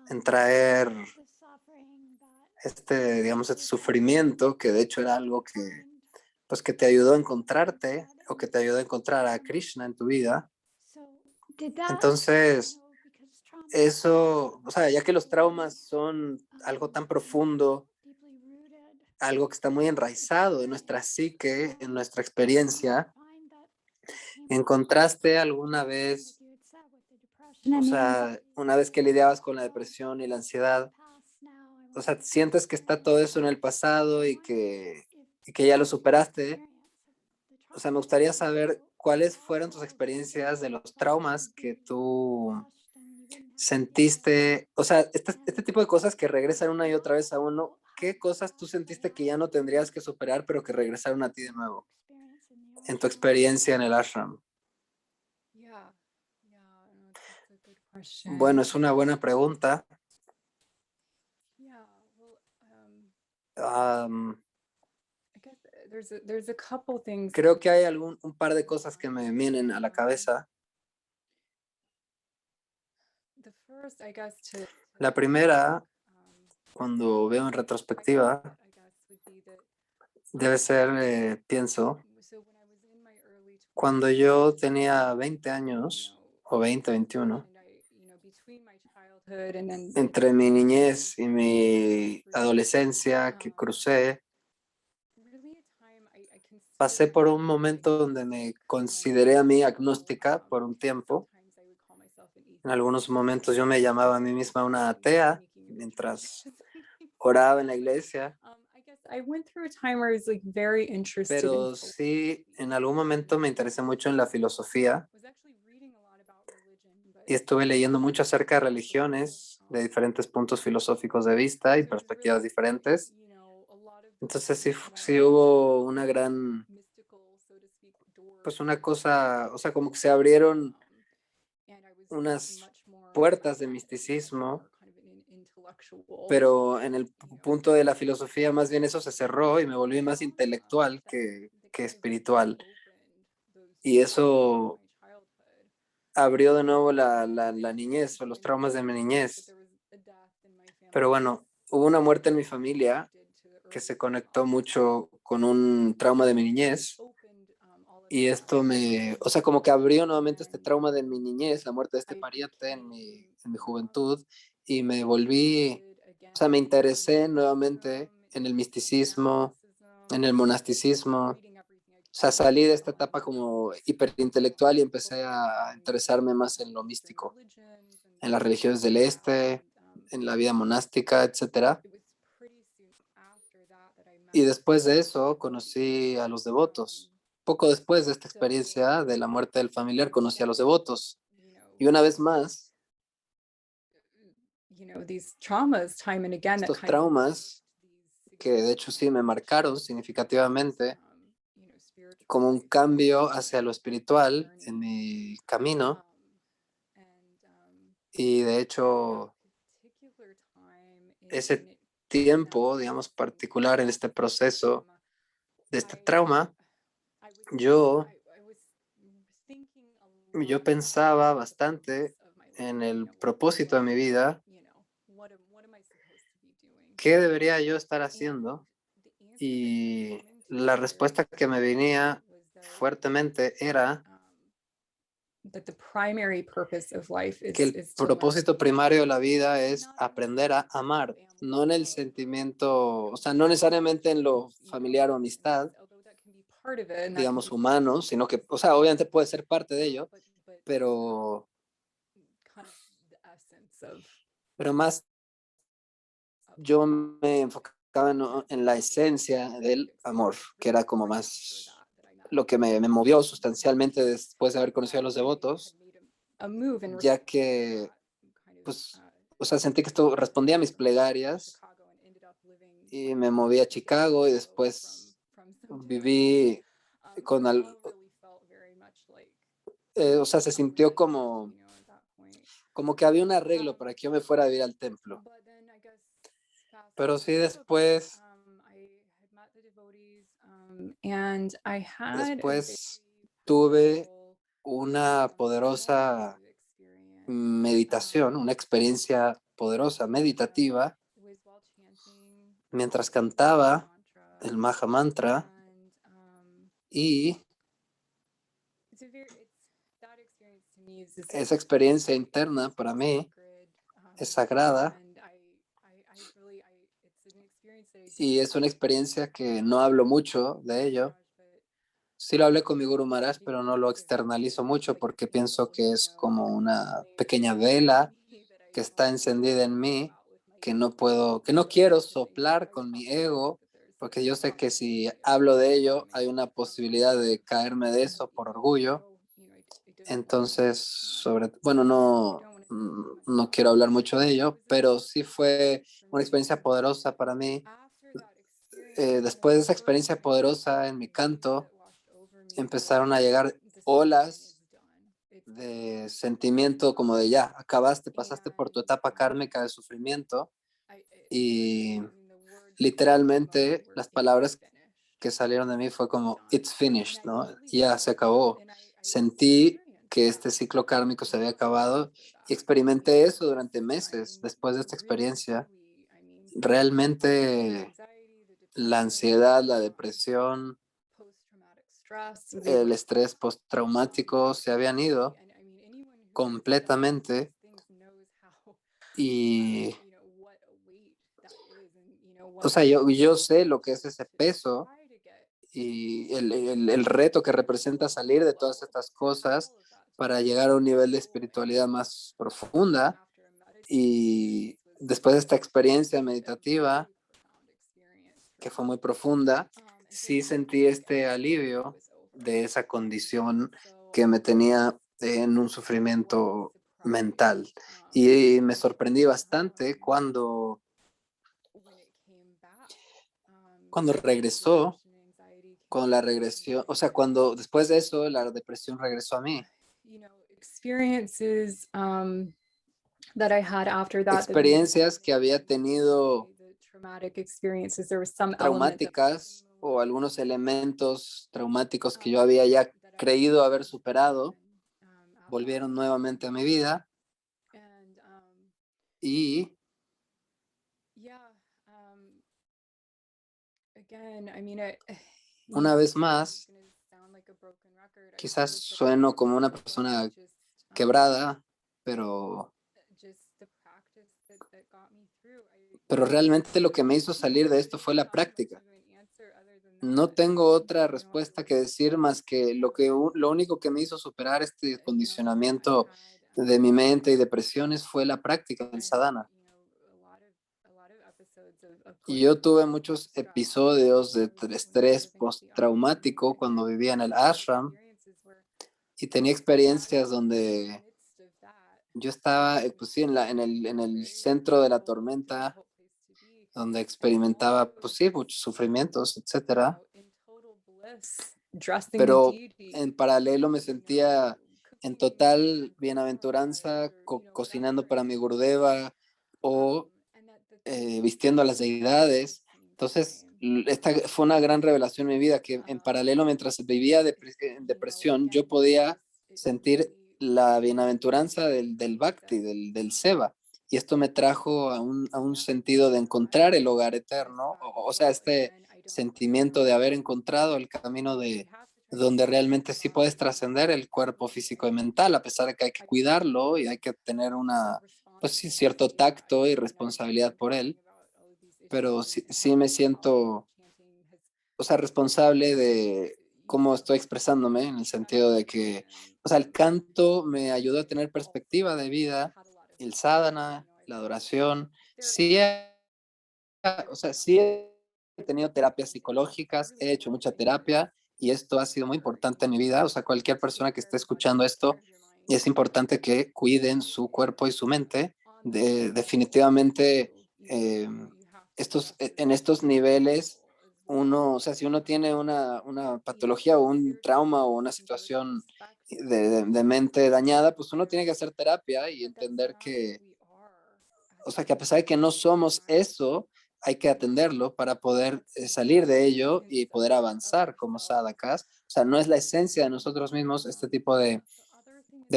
en traer digamos, este sufrimiento, que de hecho era algo que, pues, que te ayudó a encontrarte o que te ayudó a encontrar a Krishna en tu vida. Entonces, eso, o sea, ya que los traumas son algo tan profundo, algo que está muy enraizado en nuestra psique, en nuestra experiencia, ¿encontraste alguna vez, o sea, una vez que lidiabas con la depresión y la ansiedad, o sea, sientes que está todo eso en el pasado y que ya lo superaste? O sea, me gustaría saber cuáles fueron tus experiencias de los traumas que tú sentiste, o sea, este tipo de cosas que regresan una y otra vez a uno, ¿qué cosas tú sentiste que ya no tendrías que superar, pero que regresaron a ti de nuevo en tu experiencia en el ashram? Bueno, es una buena pregunta. Creo que hay un par de cosas que me vienen a la cabeza. La primera, cuando veo en retrospectiva, debe ser, pienso, cuando yo tenía 20 años, o 20, 21, entre mi niñez y mi adolescencia que crucé, pasé por un momento donde me consideré a mí agnóstica por un tiempo. En algunos momentos yo me llamaba a mí misma una atea mientras oraba en la iglesia. Pero sí, en algún momento me interesé mucho en la filosofía y estuve leyendo mucho acerca de religiones de diferentes puntos filosóficos de vista y perspectivas diferentes. Entonces sí hubo una gran, pues una cosa, o sea, como que se abrieron unas puertas de misticismo, pero en el punto de la filosofía más bien eso se cerró y me volví más intelectual que espiritual. Y eso abrió de nuevo la niñez o los traumas de mi niñez. Pero bueno, hubo una muerte en mi familia que se conectó mucho con un trauma de mi niñez y esto o sea, como que abrió nuevamente este trauma de mi niñez, la muerte de este pariente en mi juventud y me volví, o sea, me interesé nuevamente en el misticismo, en el monasticismo. O sea, salí de esta etapa como hiperintelectual y empecé a interesarme más en lo místico, en las religiones del este, en la vida monástica, etcétera. Y después de eso conocí a los devotos. Poco después de esta experiencia de la muerte del familiar, conocí a los devotos. Y una vez más, estos traumas, que de hecho sí me marcaron significativamente, como un cambio hacia lo espiritual en mi camino. Y de hecho, ese tiempo, digamos, particular en este proceso de este trauma, yo pensaba bastante en el propósito de mi vida, qué debería yo estar haciendo. Y la respuesta que me venía fuertemente era that the primary purpose of life que el is to learn. propósito primario de la vida es aprender a amar, no en el sentimiento, o sea, no necesariamente en lo familiar o amistad, Although that can be part of it, and that can digamos, be humano, sino que, o sea, obviamente puede ser parte de ello, but pero, kind of the essence of pero más yo me enfocaba en la esencia del amor, que era como más lo que me movió sustancialmente después de haber conocido a los devotos, ya que, pues, o sea, sentí que esto respondía a mis plegarias y me moví a Chicago y después viví con o sea, se sintió como que había un arreglo para que yo me fuera a vivir al templo. Pero sí después Después tuve una poderosa meditación, una experiencia poderosa meditativa mientras cantaba el Maha Mantra y esa experiencia interna para mí es sagrada y es una experiencia que no hablo mucho de ello. Sí lo hablé con mi Guru Maharaj, pero no lo externalizo mucho porque pienso que es como una pequeña vela que está encendida en mí, que no quiero soplar con mi ego, porque yo sé que si hablo de ello hay una posibilidad de caerme de eso por orgullo. Entonces, bueno, no quiero hablar mucho de ello, pero sí fue una experiencia poderosa para mí. Después de esa experiencia poderosa en mi canto, empezaron a llegar olas de sentimiento como de ya, acabaste, pasaste por tu etapa kármica de sufrimiento y literalmente las palabras que salieron de mí fue como it's finished, ¿no? Ya se acabó. Sentí que este ciclo kármico se había acabado y experimenté eso durante meses después de esta experiencia. Realmente la ansiedad, la depresión, el estrés postraumático se habían ido completamente y, o sea, yo sé lo que es ese peso y el reto que representa salir de todas estas cosas para llegar a un nivel de espiritualidad más profunda y después de esta experiencia meditativa que fue muy profunda, sí sentí este alivio de esa condición que me tenía en un sufrimiento mental. Y me sorprendí bastante cuando regresó, con la regresión, o sea, cuando después de eso la depresión regresó a mí. Experiencias que había tenido traumáticas o algunos elementos traumáticos que yo había ya creído haber superado, volvieron nuevamente a mi vida y una vez más, quizás sueno como una persona quebrada, pero realmente lo que me hizo salir de esto fue la práctica. No tengo otra respuesta que decir más que lo único que me hizo superar este condicionamiento de mi mente y depresiones fue la práctica del sadhana. Y yo tuve muchos episodios de estrés postraumático cuando vivía en el ashram y tenía experiencias donde yo estaba, pues sí, en el centro de la tormenta, donde experimentaba, pues sí, muchos sufrimientos, etcétera. Pero en paralelo me sentía en total bienaventuranza cocinando para mi Gurudeva o vistiendo a las deidades. Entonces, esta fue una gran revelación en mi vida que en paralelo, mientras vivía en depresión, yo podía sentir la bienaventuranza del bhakti, del seva. Y esto me trajo a un sentido de encontrar el hogar eterno, o sea, sentimiento de haber encontrado el camino de donde realmente sí puedes trascender el cuerpo físico y mental, a pesar de que hay que cuidarlo y hay que tener pues sí, cierto tacto y responsabilidad por él, pero sí me siento, o sea, responsable de cómo estoy expresándome, en el sentido de que, o sea, el canto me ayudó a tener perspectiva de vida, el sadhana, la adoración, sí, o sea, sí he tenido terapias psicológicas, he hecho mucha terapia y esto ha sido muy importante en mi vida. O sea, cualquier persona que esté escuchando esto, es importante que cuiden su cuerpo y su mente. Definitivamente, en estos niveles, o sea, si uno tiene una patología o un trauma o una situación de mente dañada, pues uno tiene que hacer terapia y entender que, o sea, que a pesar de que no somos eso, hay que atenderlo para poder salir de ello y poder avanzar como sadhakas. O sea, no es la esencia de nosotros mismos este tipo de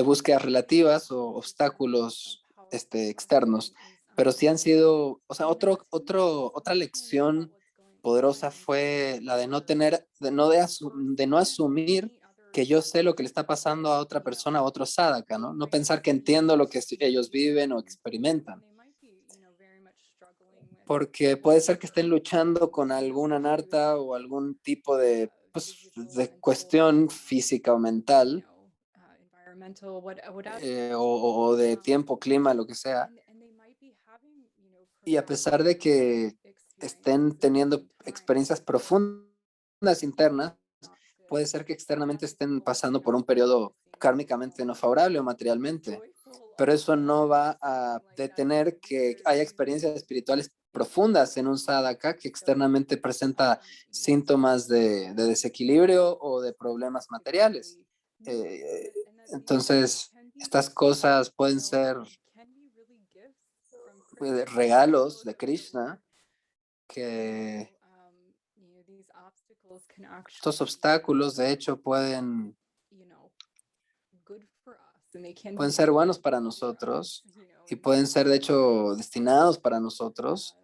búsquedas relativas o obstáculos externos, pero sí han sido, o sea, otra lección poderosa fue la de no tener, de no asumir que yo sé lo que le está pasando a otra persona, a otro sadhaka, ¿no? No pensar que entiendo lo que ellos viven o experimentan, porque puede ser que estén luchando con alguna narta o algún tipo de, pues, de cuestión física o mental, o de tiempo, clima, lo que sea, y a pesar de que estén teniendo experiencias profundas internas, puede ser que externamente estén pasando por un periodo kármicamente no favorable o materialmente, pero eso no va a detener que haya experiencias espirituales profundas en un sadhaka que externamente presenta síntomas de desequilibrio o de problemas materiales. Eh, entonces, estas cosas pueden ser regalos de Krishna, que estos obstáculos de hecho pueden ser buenos para nosotros y pueden ser de hecho destinados para nosotros.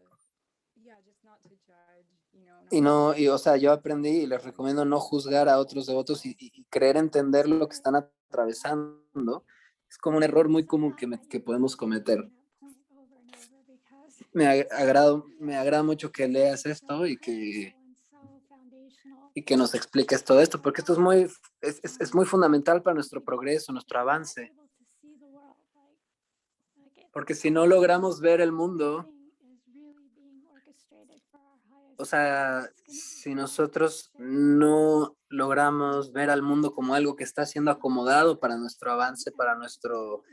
Y no, y o sea, yo aprendí y les recomiendo no juzgar a otros devotos y creer entender lo que están atravesando. Es como un error muy común que podemos cometer. Me agrada mucho que leas esto y que nos expliques todo esto, porque esto es muy fundamental para nuestro progreso, nuestro avance. Porque si no logramos ver el mundo, o sea, si nosotros no logramos ver al mundo como algo que está siendo acomodado para nuestro avance, para nuestro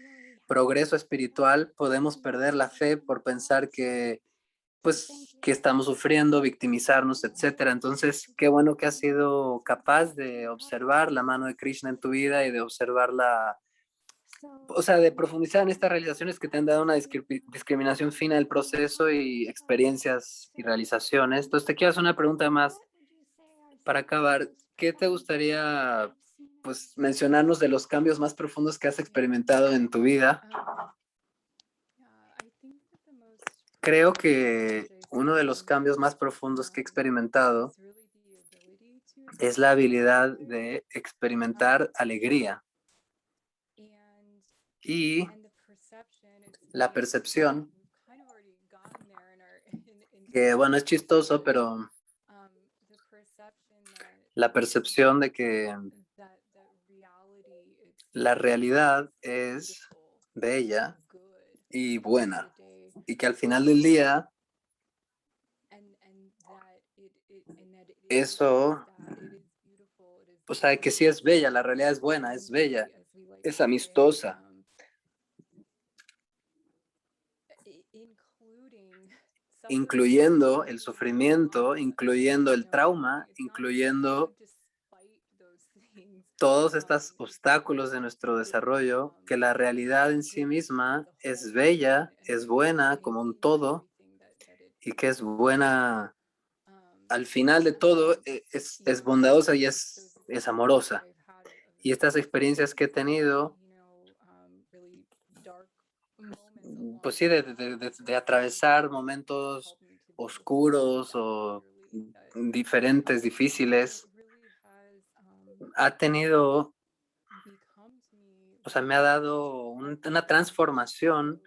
progreso espiritual, podemos perder la fe por pensar que, pues, que estamos sufriendo, victimizarnos, etcétera. Entonces, qué bueno que has sido capaz de observar la mano de Krishna en tu vida y de observar o sea, de profundizar en estas realizaciones que te han dado una discriminación fina del proceso y experiencias y realizaciones. Entonces, te quiero hacer una pregunta más para acabar. ¿Qué te gustaría, pues, mencionarnos de los cambios más profundos que has experimentado en tu vida? Creo que uno de los cambios más profundos que he experimentado es la habilidad de experimentar alegría y la percepción, que bueno, es chistoso, pero la percepción de que la realidad es bella y buena y que al final del día eso, o sea, que sí es bella, la realidad es buena, es bella, es amistosa, incluyendo el sufrimiento, incluyendo el trauma, incluyendo todos estos obstáculos de nuestro desarrollo, que la realidad en sí misma es bella, es buena como un todo y que es buena al final de todo, es bondadosa y es amorosa. Y estas experiencias que he tenido, pues sí, de atravesar momentos oscuros o diferentes, difíciles, ha tenido, o sea, me ha dado una transformación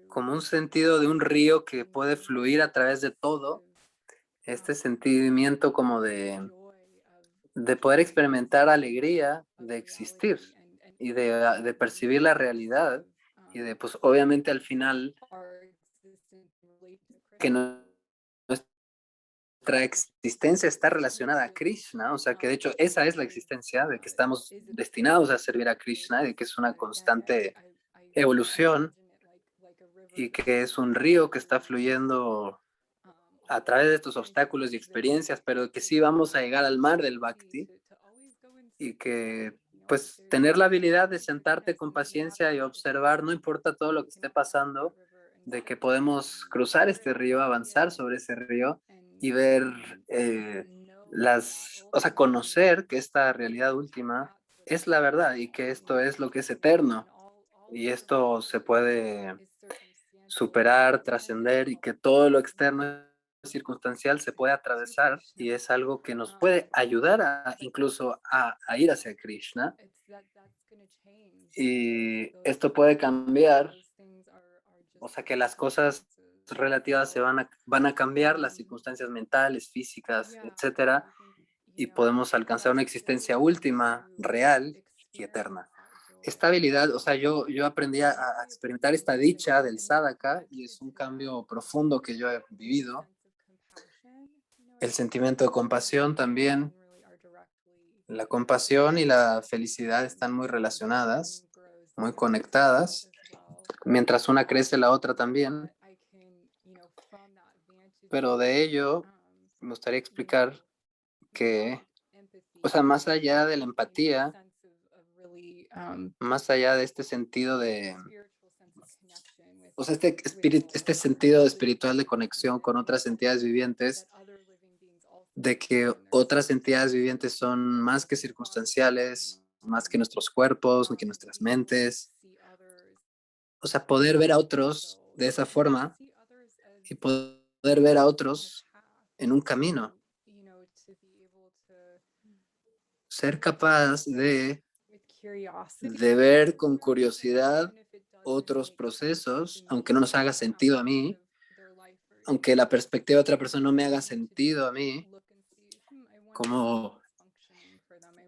como un sentido de un río que puede fluir a través de todo, este sentimiento como de poder experimentar alegría, de existir y de percibir la realidad y de, pues, obviamente al final que nuestra existencia está relacionada a Krishna, o sea que de hecho esa es la existencia, de que estamos destinados a servir a Krishna y de que es una constante evolución y que es un río que está fluyendo a través de estos obstáculos y experiencias, pero que sí vamos a llegar al mar del Bhakti y que pues tener la habilidad de sentarte con paciencia y observar, no importa todo lo que esté pasando, de que podemos cruzar este río, avanzar sobre ese río y ver o sea, conocer que esta realidad última es la verdad y que esto es lo que es eterno y esto se puede superar, trascender y que todo lo externo circunstancial se puede atravesar y es algo que nos puede ayudar incluso a ir hacia Krishna. Y esto puede cambiar, o sea que las cosas relativas van a cambiar, las circunstancias mentales, físicas, etcétera, y podemos alcanzar una existencia última, real y eterna. Esta habilidad, o sea, yo aprendí a experimentar esta dicha del sadhaka y es un cambio profundo que yo he vivido. El sentimiento de compasión también. La compasión y la felicidad están muy relacionadas, muy conectadas. Mientras una crece, la otra también. Pero de ello me gustaría explicar que, o sea, más allá de la empatía, más allá de este sentido de, o sea, este sentido espiritual de conexión con otras entidades vivientes, de que otras entidades vivientes son más que circunstanciales, más que nuestros cuerpos, que nuestras mentes. O sea, poder ver a otros de esa forma y poder ver a otros en un camino. Ser capaz de ver con curiosidad otros procesos, aunque no nos haga sentido a mí, aunque la perspectiva de otra persona no me haga sentido a mí, como,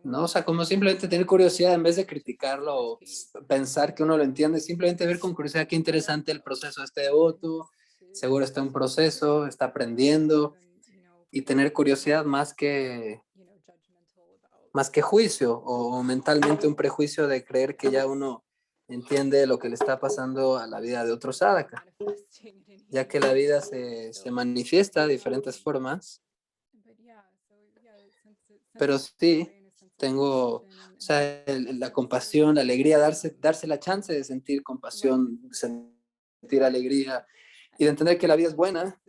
no, o sea, como simplemente tener curiosidad en vez de criticarlo o pensar que uno lo entiende, simplemente ver con curiosidad qué interesante el proceso de este devoto, seguro está en un proceso, está aprendiendo y tener curiosidad más que juicio o mentalmente un prejuicio de creer que ya uno entiende lo que le está pasando a la vida de otro sadhaka, ya que la vida se manifiesta de diferentes formas, pero sí tengo, o sea, la compasión, la alegría, darse la chance de sentir compasión, sentir alegría y de entender que la vida es buena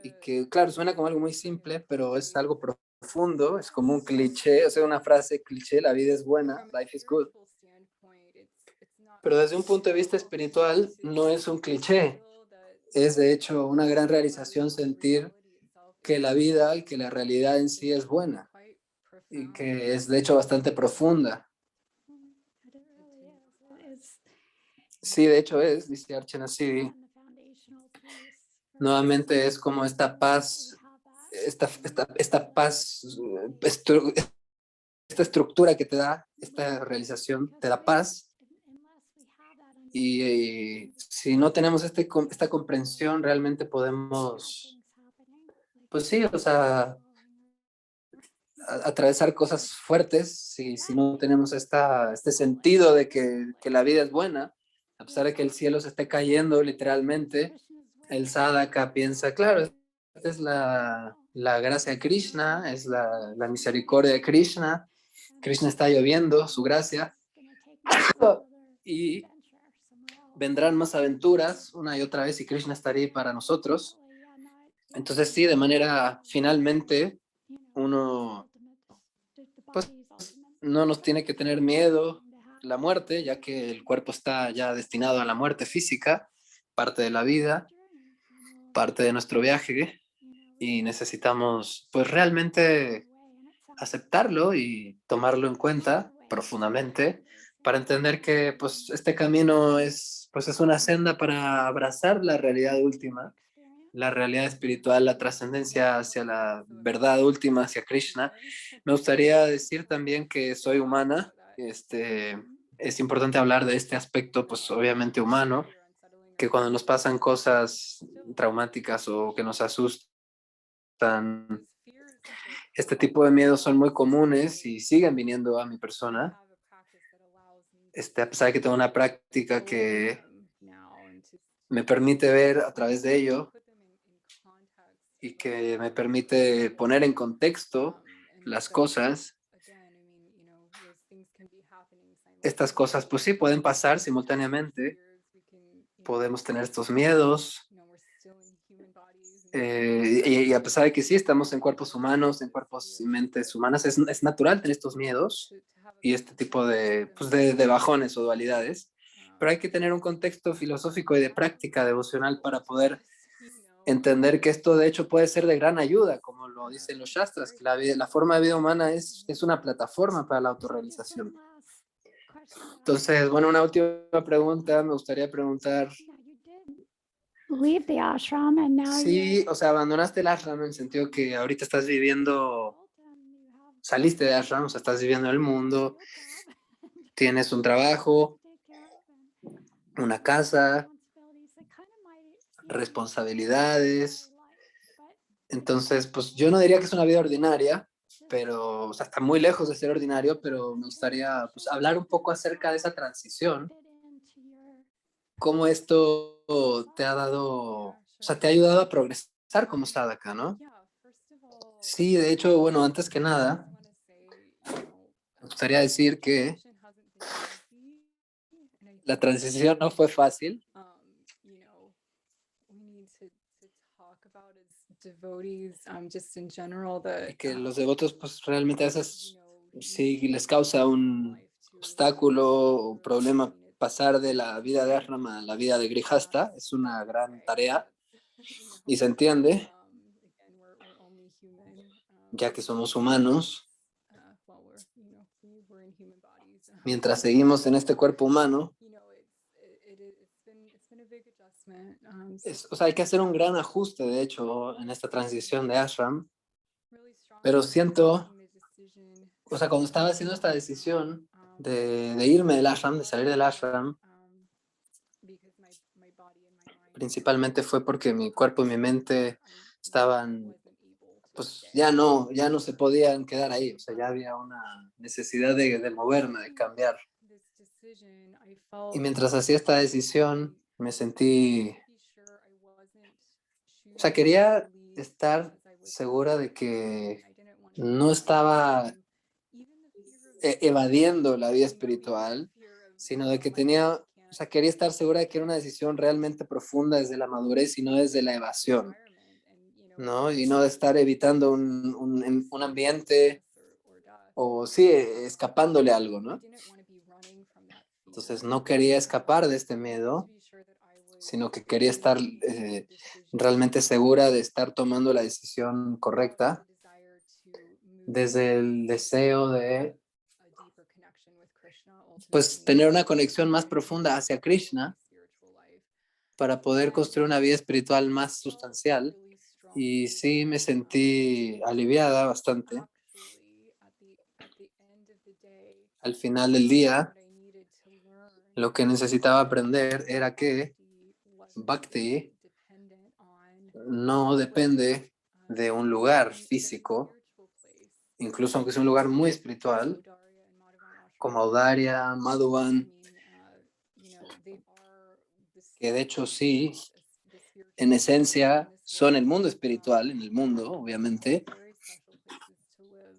y que, claro, suena como algo muy simple, pero es algo profundo, es como un cliché, o sea, una frase cliché, la vida es buena, life is good. Pero desde un punto de vista espiritual no es un cliché, es de hecho una gran realización sentir que la vida y que la realidad en sí es buena y que es de hecho bastante profunda. Sí, de hecho es, dice Archana Siddhi. Nuevamente es como esta paz, esta paz, esta estructura que te da, esta realización, te da paz. Y si no tenemos esta comprensión, realmente podemos, pues sí, o sea, atravesar cosas fuertes si no tenemos este sentido de que la vida es buena, a pesar de que el cielo se esté cayendo literalmente, el sadhaka piensa, claro, esta es la gracia de Krishna, es la misericordia de Krishna, Krishna está lloviendo su gracia y vendrán más aventuras una y otra vez y Krishna estará ahí para nosotros. Entonces sí, de manera finalmente uno pues no nos tiene que tener miedo la muerte, ya que el cuerpo está ya destinado a la muerte física, parte de la vida, parte de nuestro viaje, y necesitamos pues realmente aceptarlo y tomarlo en cuenta profundamente para entender que pues este camino es una senda para abrazar la realidad última, la realidad espiritual, la trascendencia hacia la verdad última, hacia Krishna. Me gustaría decir también que soy humana. Es importante hablar de este aspecto, pues obviamente humano, que cuando nos pasan cosas traumáticas o que nos asustan, este tipo de miedos son muy comunes y siguen viniendo a mi persona. A pesar de que tengo una práctica que me permite ver a través de ello y que me permite poner en contexto las cosas. Estas cosas, pues sí, pueden pasar simultáneamente. Podemos tener estos miedos. Y a pesar de que sí estamos en cuerpos humanos, en cuerpos y mentes humanas, es natural tener estos miedos y este tipo pues de bajones o dualidades. Pero hay que tener un contexto filosófico y de práctica devocional para poder entender que esto de hecho puede ser de gran ayuda, como lo dicen los Shastras, que la forma de vida humana es una plataforma para la autorrealización. Entonces, bueno, una última pregunta, me gustaría preguntar, Leave the ashram and now sí, o sea, abandonaste el ashram en el sentido que ahorita estás viviendo, saliste de ashram, o sea, estás viviendo el mundo, tienes un trabajo, una casa, responsabilidades. Entonces, pues yo no diría que es una vida ordinaria, pero, o sea, está muy lejos de ser ordinario, pero me gustaría pues, hablar un poco acerca de esa transición, cómo esto te ha dado, o sea, te ha ayudado a progresar como sadhaka, ¿no? Sí, de hecho, bueno, antes que nada, me gustaría decir que la transición no fue fácil. Y que los devotos, pues realmente a veces sí les causa un obstáculo o problema pasar de la vida de ashram a la vida de grihasta. Es una gran tarea y se entiende, ya que somos humanos. Mientras seguimos en este cuerpo humano, o sea, hay que hacer un gran ajuste, de hecho, en esta transición de ashram. Pero siento, o sea, cuando estaba haciendo esta decisión de irme del ashram, de salir del ashram, principalmente fue porque mi cuerpo y mi mente estaban, pues ya no se podían quedar ahí, o sea, ya había una necesidad de moverme, de cambiar. Y mientras hacía esta decisión, me sentí, o sea, quería estar segura de que no estaba evadiendo la vida espiritual, sino de que tenía, o sea, quería estar segura de que era una decisión realmente profunda desde la madurez y no desde la evasión, ¿no? Y no de estar evitando un ambiente o sí, escapándole algo, ¿no? Entonces no quería escapar de este miedo, sino que quería estar realmente segura de estar tomando la decisión correcta desde el deseo de pues tener una conexión más profunda hacia Krishna para poder construir una vida espiritual más sustancial. Y sí me sentí aliviada bastante. Al final del día, lo que necesitaba aprender era que Bhakti no depende de un lugar físico, incluso aunque sea un lugar muy espiritual, como Audarya, Madhuban, que de hecho sí, en esencia son el mundo espiritual, en el mundo, obviamente.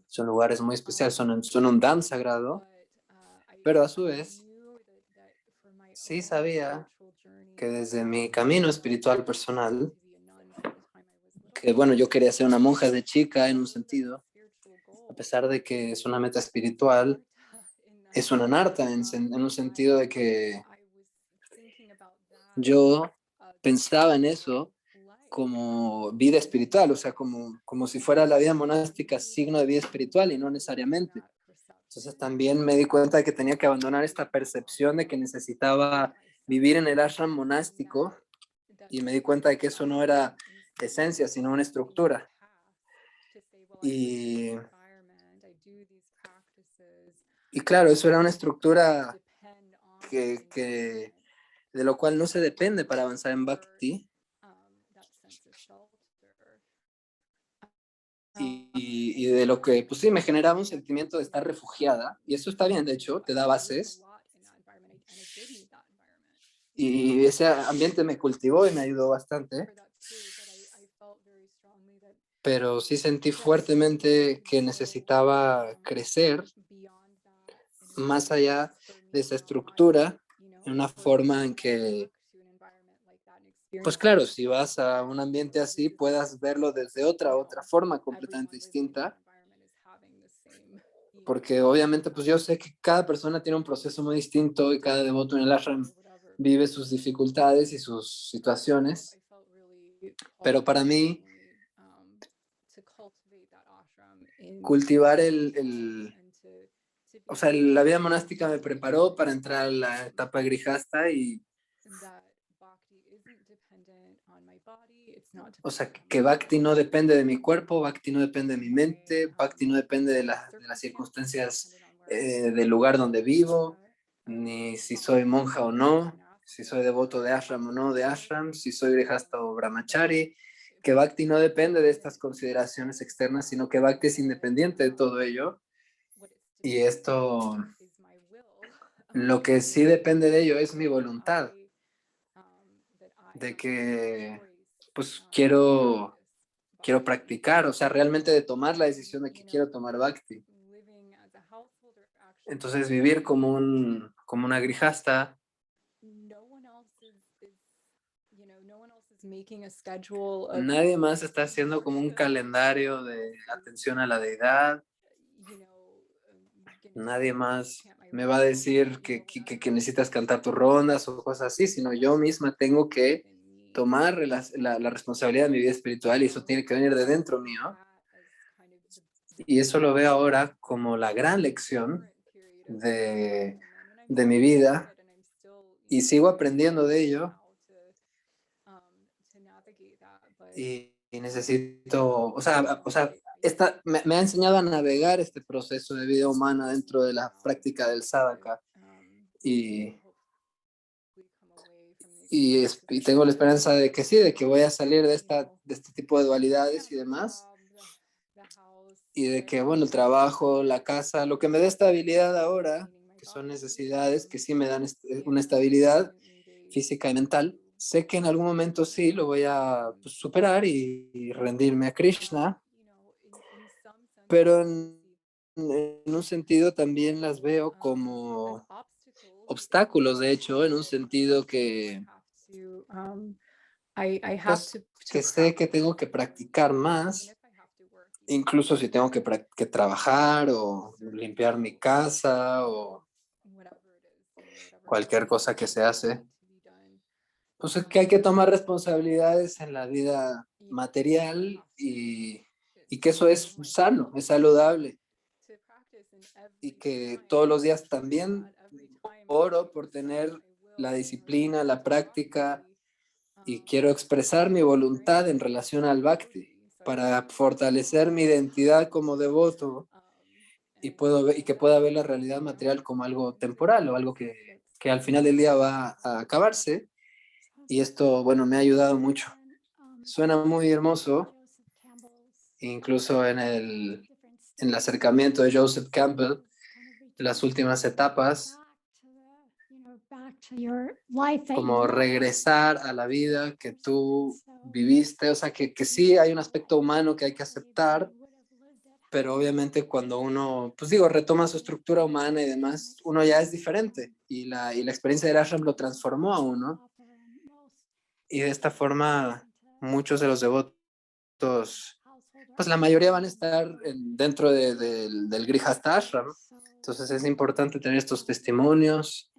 Son lugares muy especiales, son un dan sagrado, pero a su vez sí sabía que desde mi camino espiritual personal, que bueno, yo quería ser una monja de chica en un sentido, a pesar de que es una meta espiritual, es una anarta en un sentido de que yo pensaba en eso como vida espiritual, o sea, como si fuera la vida monástica signo de vida espiritual y no necesariamente. Entonces también me di cuenta de que tenía que abandonar esta percepción de que necesitaba vivir en el ashram monástico y me di cuenta de que eso no era esencia, sino una estructura. Y, y claro, eso era una estructura que de lo cual no se depende para avanzar en Bhakti. Y de lo que, pues sí, me generaba un sentimiento de estar refugiada. Y eso está bien, de hecho, te da bases. Y ese ambiente me cultivó y me ayudó bastante. Pero sí sentí fuertemente que necesitaba crecer más allá de esa estructura, en una forma en que, pues claro, si vas a un ambiente así, puedas verlo desde otra forma completamente distinta, porque obviamente pues yo sé que cada persona tiene un proceso muy distinto y cada devoto en el ashram vive sus dificultades y sus situaciones, pero para mí cultivar o sea, la vida monástica me preparó para entrar a la etapa grihasta y, o sea, que Bhakti no depende de mi cuerpo, Bhakti no depende de mi mente, Bhakti no depende de las circunstancias del lugar donde vivo, ni si soy monja o no, si soy devoto de ashram o no de ashram, si soy grihasta o brahmachari, que Bhakti no depende de estas consideraciones externas, sino que Bhakti es independiente de todo ello. Y esto, lo que sí depende de ello es mi voluntad, de que pues quiero practicar, o sea, realmente de tomar la decisión de que quiero tomar Bhakti. Entonces vivir como una grihasta, nadie más está haciendo como un calendario de atención a la deidad, nadie más me va a decir que necesitas cantar tus rondas o cosas así, sino yo misma tengo que tomar la responsabilidad de mi vida espiritual y eso tiene que venir de dentro mío. Y eso lo veo ahora como la gran lección de mi vida y sigo aprendiendo de ello y necesito, o sea me ha enseñado a navegar este proceso de vida humana dentro de la práctica del sadhaka y, y tengo la esperanza de que sí, de que voy a salir de este tipo de dualidades y demás y de que, bueno, el trabajo, la casa, lo que me da estabilidad ahora, que son necesidades que sí me dan una estabilidad física y mental, sé que en algún momento sí lo voy a pues, superar y rendirme a Krishna, pero en un sentido también las veo como obstáculos, de hecho, en un sentido que, pues, que sé que tengo que practicar más, incluso si tengo que trabajar o limpiar mi casa o cualquier cosa que se hace. Pues es que hay que tomar responsabilidades en la vida material y que eso es sano, es saludable. Y que todos los días también oro por tener la disciplina, la práctica y quiero expresar mi voluntad en relación al Bhakti para fortalecer mi identidad como devoto y que pueda ver la realidad material como algo temporal o algo que al final del día va a acabarse. Y esto, bueno, me ha ayudado mucho. Suena muy hermoso, incluso en el acercamiento de Joseph Campbell, las últimas etapas, como regresar a la vida que tú viviste, o sea, que sí hay un aspecto humano que hay que aceptar, pero obviamente cuando uno, pues digo, retoma su estructura humana y demás, uno ya es diferente y la experiencia del ashram lo transformó a uno y de esta forma muchos de los devotos, pues la mayoría van a estar dentro del Grihastha Ashram, entonces es importante tener estos testimonios,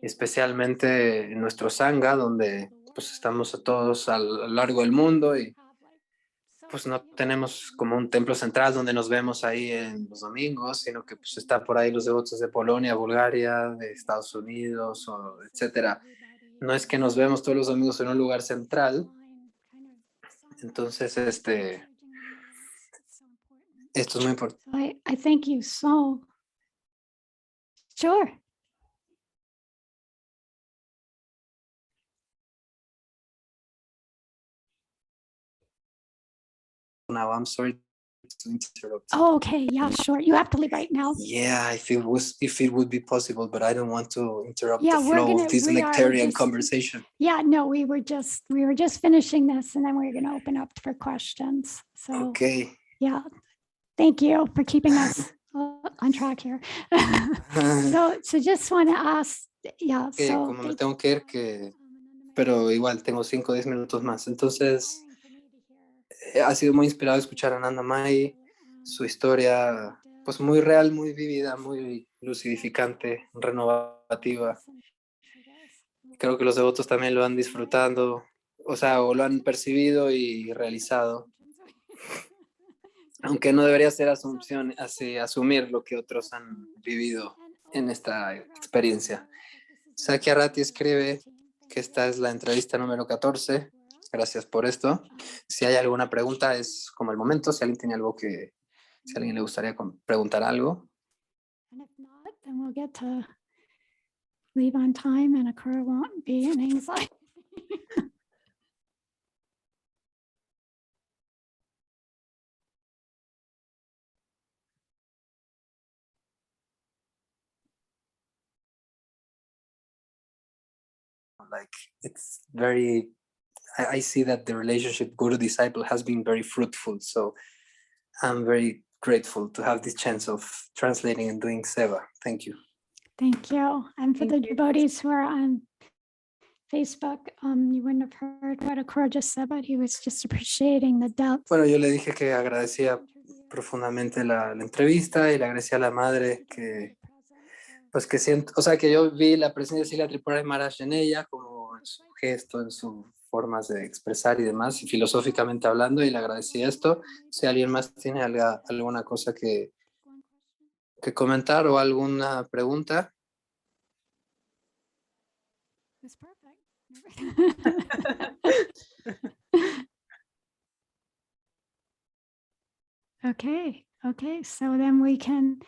especialmente en nuestro Sangha, donde pues estamos a todos a lo largo del mundo y pues no tenemos como un templo central donde nos vemos ahí en los domingos, sino que pues está por ahí los devotos de Polonia, Bulgaria, de Estados Unidos, o etcétera. No es que nos vemos todos los domingos en un lugar central, entonces esto es muy importante. I thank you so. Sure. Now, I'm sorry to interrupt. Oh, okay. Yeah, sure. You have to leave right now. Yeah, if it would be possible, but I don't want to interrupt Yeah, the we're flow gonna- of this we are nectarian just- conversation. Yeah, no, we were just finishing this and then we're going to open up for questions. So, Okay. yeah, thank you for keeping us on track here. So just want to ask, yeah, Que so. como me tengo que ir, pero igual tengo 5 o 10 minutos más. Entonces, ha sido muy inspirado escuchar a Nanda Mai, su historia, pues muy real, muy vívida, muy lucidificante, renovativa. Creo que los devotos también lo han disfrutado, o sea, o lo han percibido y realizado. Aunque no debería ser asumir lo que otros han vivido en esta experiencia. Saki Arati escribe que esta es la entrevista número 14. Gracias por esto. Si hay alguna pregunta, es como el momento. Si a alguien le gustaría preguntar algo. And if not, then we'll get to leave on time and Akura won't be in anxiety. Like it's very, I see that the relationship guru-disciple has been very fruitful. So I'm very grateful to have this chance of translating and doing seva. Thank you. Thank you. And for Thank the you. devotees who are on Facebook, you wouldn't have heard what Akura just said, but he was just appreciating the depth. Bueno, yo le dije que agradecía profundamente la entrevista y le agradecía a la madre que, pues que siento, o sea, que yo vi la presencia de Srila Tripurari Maharaj en ella, como en su gesto, en sus formas de expresar y demás, y filosóficamente hablando, y le agradecí esto. Si alguien más tiene alguna cosa que comentar o alguna pregunta. It's perfect. Okay. So then we can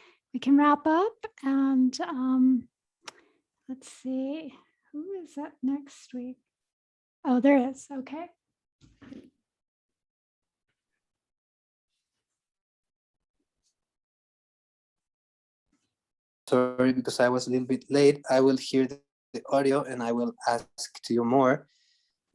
wrap up and let's see, who is up next week? Oh, there is. Okay. Sorry, because I was a little bit late. I will hear the audio and I will ask to you more.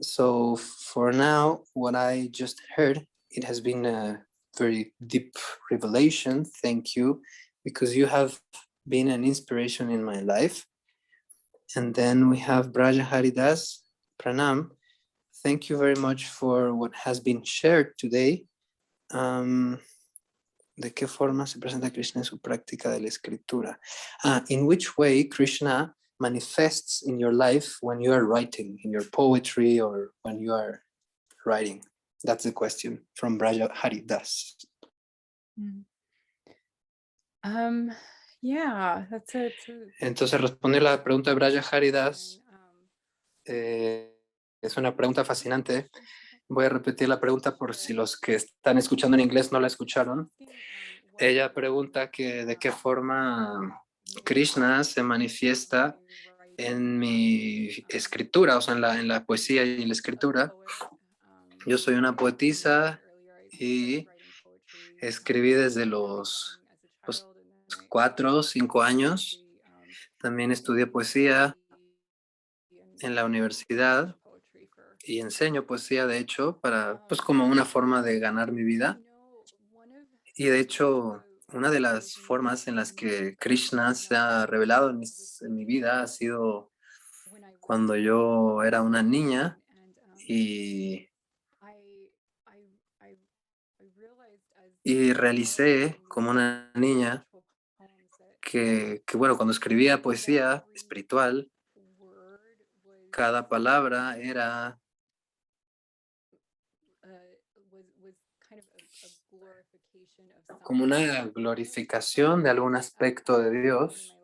So for now, what I just heard, it has been a very deep revelation. Thank you, because you have been an inspiration in my life. And then we have Braja Haridas, Pranam. Thank you very much for what has been shared today. ¿De qué forma se presenta Krishna en su práctica de la escritura? In which way Krishna manifests in your life when you are writing, in your poetry or when you are writing? That's the question from Braja Haridas. Yeah, that's it. Entonces, responder la pregunta de Braja Haridas es una pregunta fascinante. Voy a repetir la pregunta por si los que están escuchando en inglés no la escucharon. Ella pregunta que de qué forma Krishna se manifiesta en mi escritura, o sea, en la poesía y la escritura. Yo soy una poetisa y escribí desde los 4 o 5 años. También estudié poesía en la universidad y enseño poesía, de hecho, pues como una forma de ganar mi vida. Y de hecho, una de las formas en las que Krishna se ha revelado en mi vida ha sido cuando yo era una niña y realicé como una niña que bueno, cuando escribía poesía espiritual, cada palabra era como una glorificación de algún aspecto de Dios.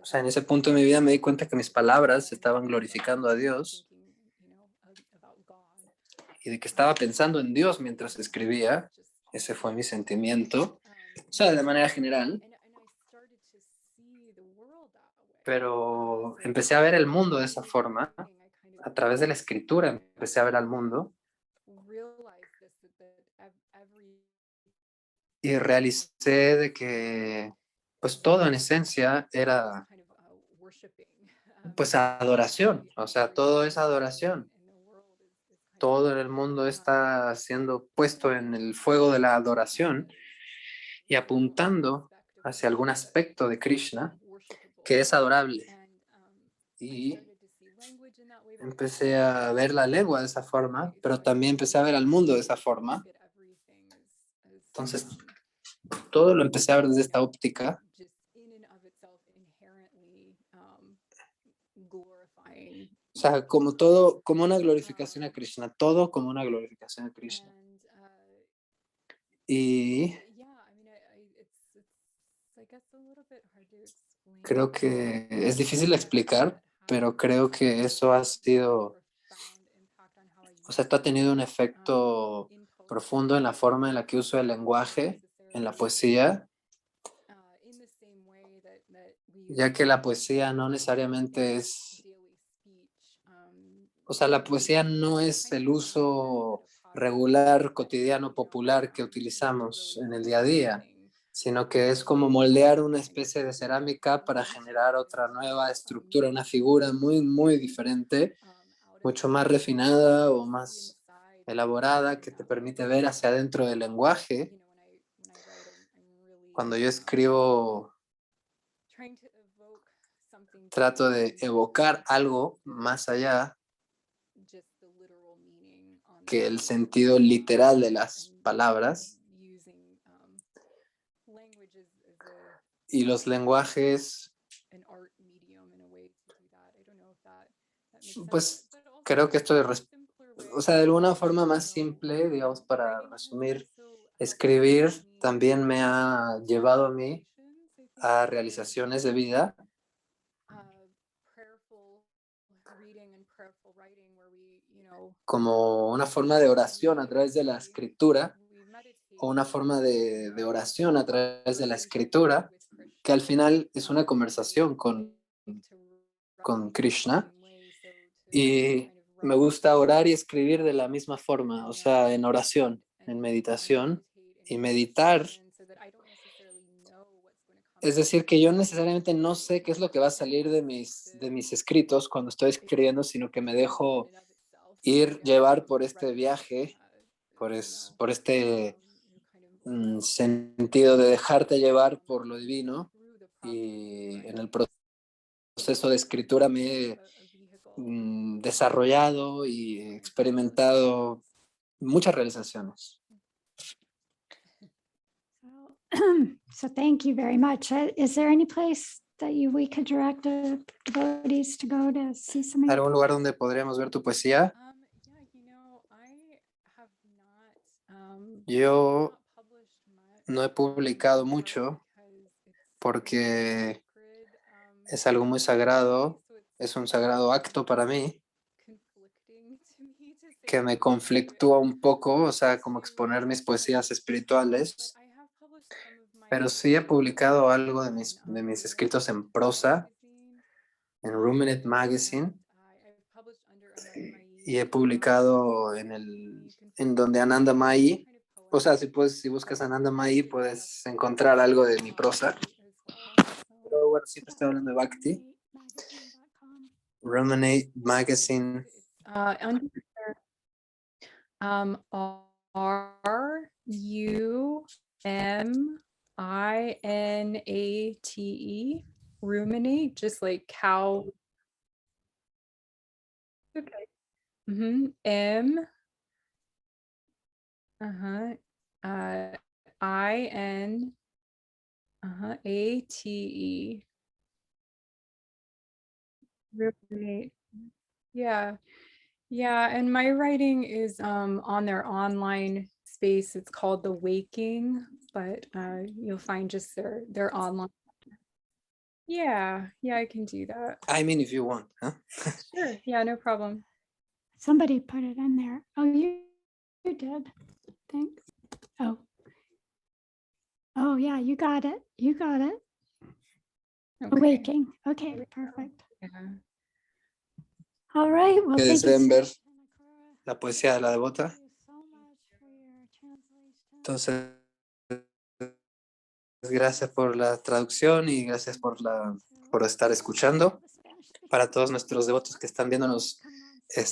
O sea, en ese punto de mi vida me di cuenta que mis palabras estaban glorificando a Dios y de que estaba pensando en Dios mientras escribía. Ese fue mi sentimiento, o sea, de manera general. Pero empecé a ver el mundo de esa forma. A través de la escritura empecé a ver al mundo y realicé de que pues todo en esencia era pues adoración, o sea, todo es adoración. Todo en el mundo está siendo puesto en el fuego de la adoración y apuntando hacia algún aspecto de Krishna que es adorable. Y empecé a ver la lengua de esa forma, pero también empecé a ver al mundo de esa forma. Entonces, todo lo empecé a ver desde esta óptica. O sea, como todo, como una glorificación a Krishna, todo como una glorificación a Krishna. Y creo que es difícil de explicar, pero creo que eso ha sido, o sea, esto ha tenido un efecto profundo en la forma en la que uso el lenguaje en la poesía, ya que la poesía no necesariamente es, o sea, la poesía no es el uso regular, cotidiano, popular que utilizamos en el día a día, sino que es como moldear una especie de cerámica para generar otra nueva estructura, una figura muy, muy diferente, mucho más refinada o más elaborada que te permite ver hacia adentro del lenguaje. Cuando yo escribo, trato de evocar algo más allá que el sentido literal de las palabras. Y los lenguajes, pues creo que esto es, o sea, de alguna forma más simple, digamos, para resumir, escribir también me ha llevado a mí a realizaciones de vida como una forma de oración a través de la escritura o una forma de oración a través de la escritura, que al final es una conversación con Krishna. Y me gusta orar y escribir de la misma forma, o sea, en oración, en meditación. Y meditar, es decir, que yo necesariamente no sé qué es lo que va a salir de mis escritos cuando estoy escribiendo, sino que me dejo ir, llevar por este viaje, por este sentido de dejarte llevar por lo divino. Y en el proceso de escritura me he desarrollado y experimentado muchas realizaciones. So thank you very much. Is there any place that we could direct the devotees to go to see some of your ¿Algún lugar donde podríamos ver tu poesía? Yo no he publicado mucho porque es algo muy sagrado, es un sagrado acto para mí que me conflictúa un poco, o sea, como exponer mis poesías espirituales, pero sí he publicado algo de mis escritos en prosa en Ruminate Magazine y he publicado en donde Ananda Mai, o sea, si buscas Ananda Mai puedes encontrar algo de mi prosa, pero bueno, siempre estoy hablando de Bhakti. Ruminate Magazine. RUMINATE, ruminate, just like cow. Okay. M. IN. ATE. Ruminate. Yeah. Yeah, and my writing is on their online space. It's called The Waking but you'll find just their online. Yeah, I can do that. I mean, if you want, huh? Sure. Yeah, no problem. Somebody put it in there. Oh, you did. Thanks. Oh, yeah, you got it. You got it. Okay. Awaking. Okay, we go. perfect. Yeah. All right. Well, Que thank you deseen so ver much, la poesía de la devota. Thank you so much for your translation. Entonces, gracias por la traducción y gracias por estar escuchando. Para todos nuestros devotos que están viéndonos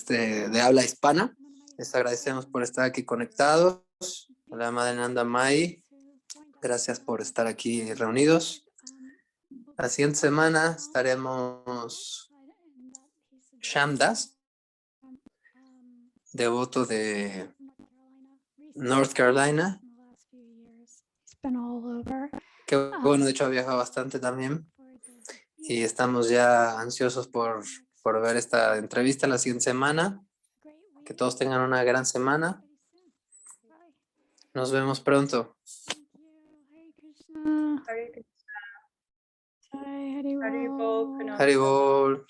de habla hispana, les agradecemos por estar aquí conectados. A la Madre Nanda Mai, gracias por estar aquí reunidos. La siguiente semana estaremos Shamdas, devoto de North Carolina, que bueno, de hecho ha viajado bastante también y estamos ya ansiosos por ver esta entrevista la siguiente semana. Que todos tengan una gran semana. Nos vemos pronto. Hare Krishna. Hare Haribol, Bol. Haribol.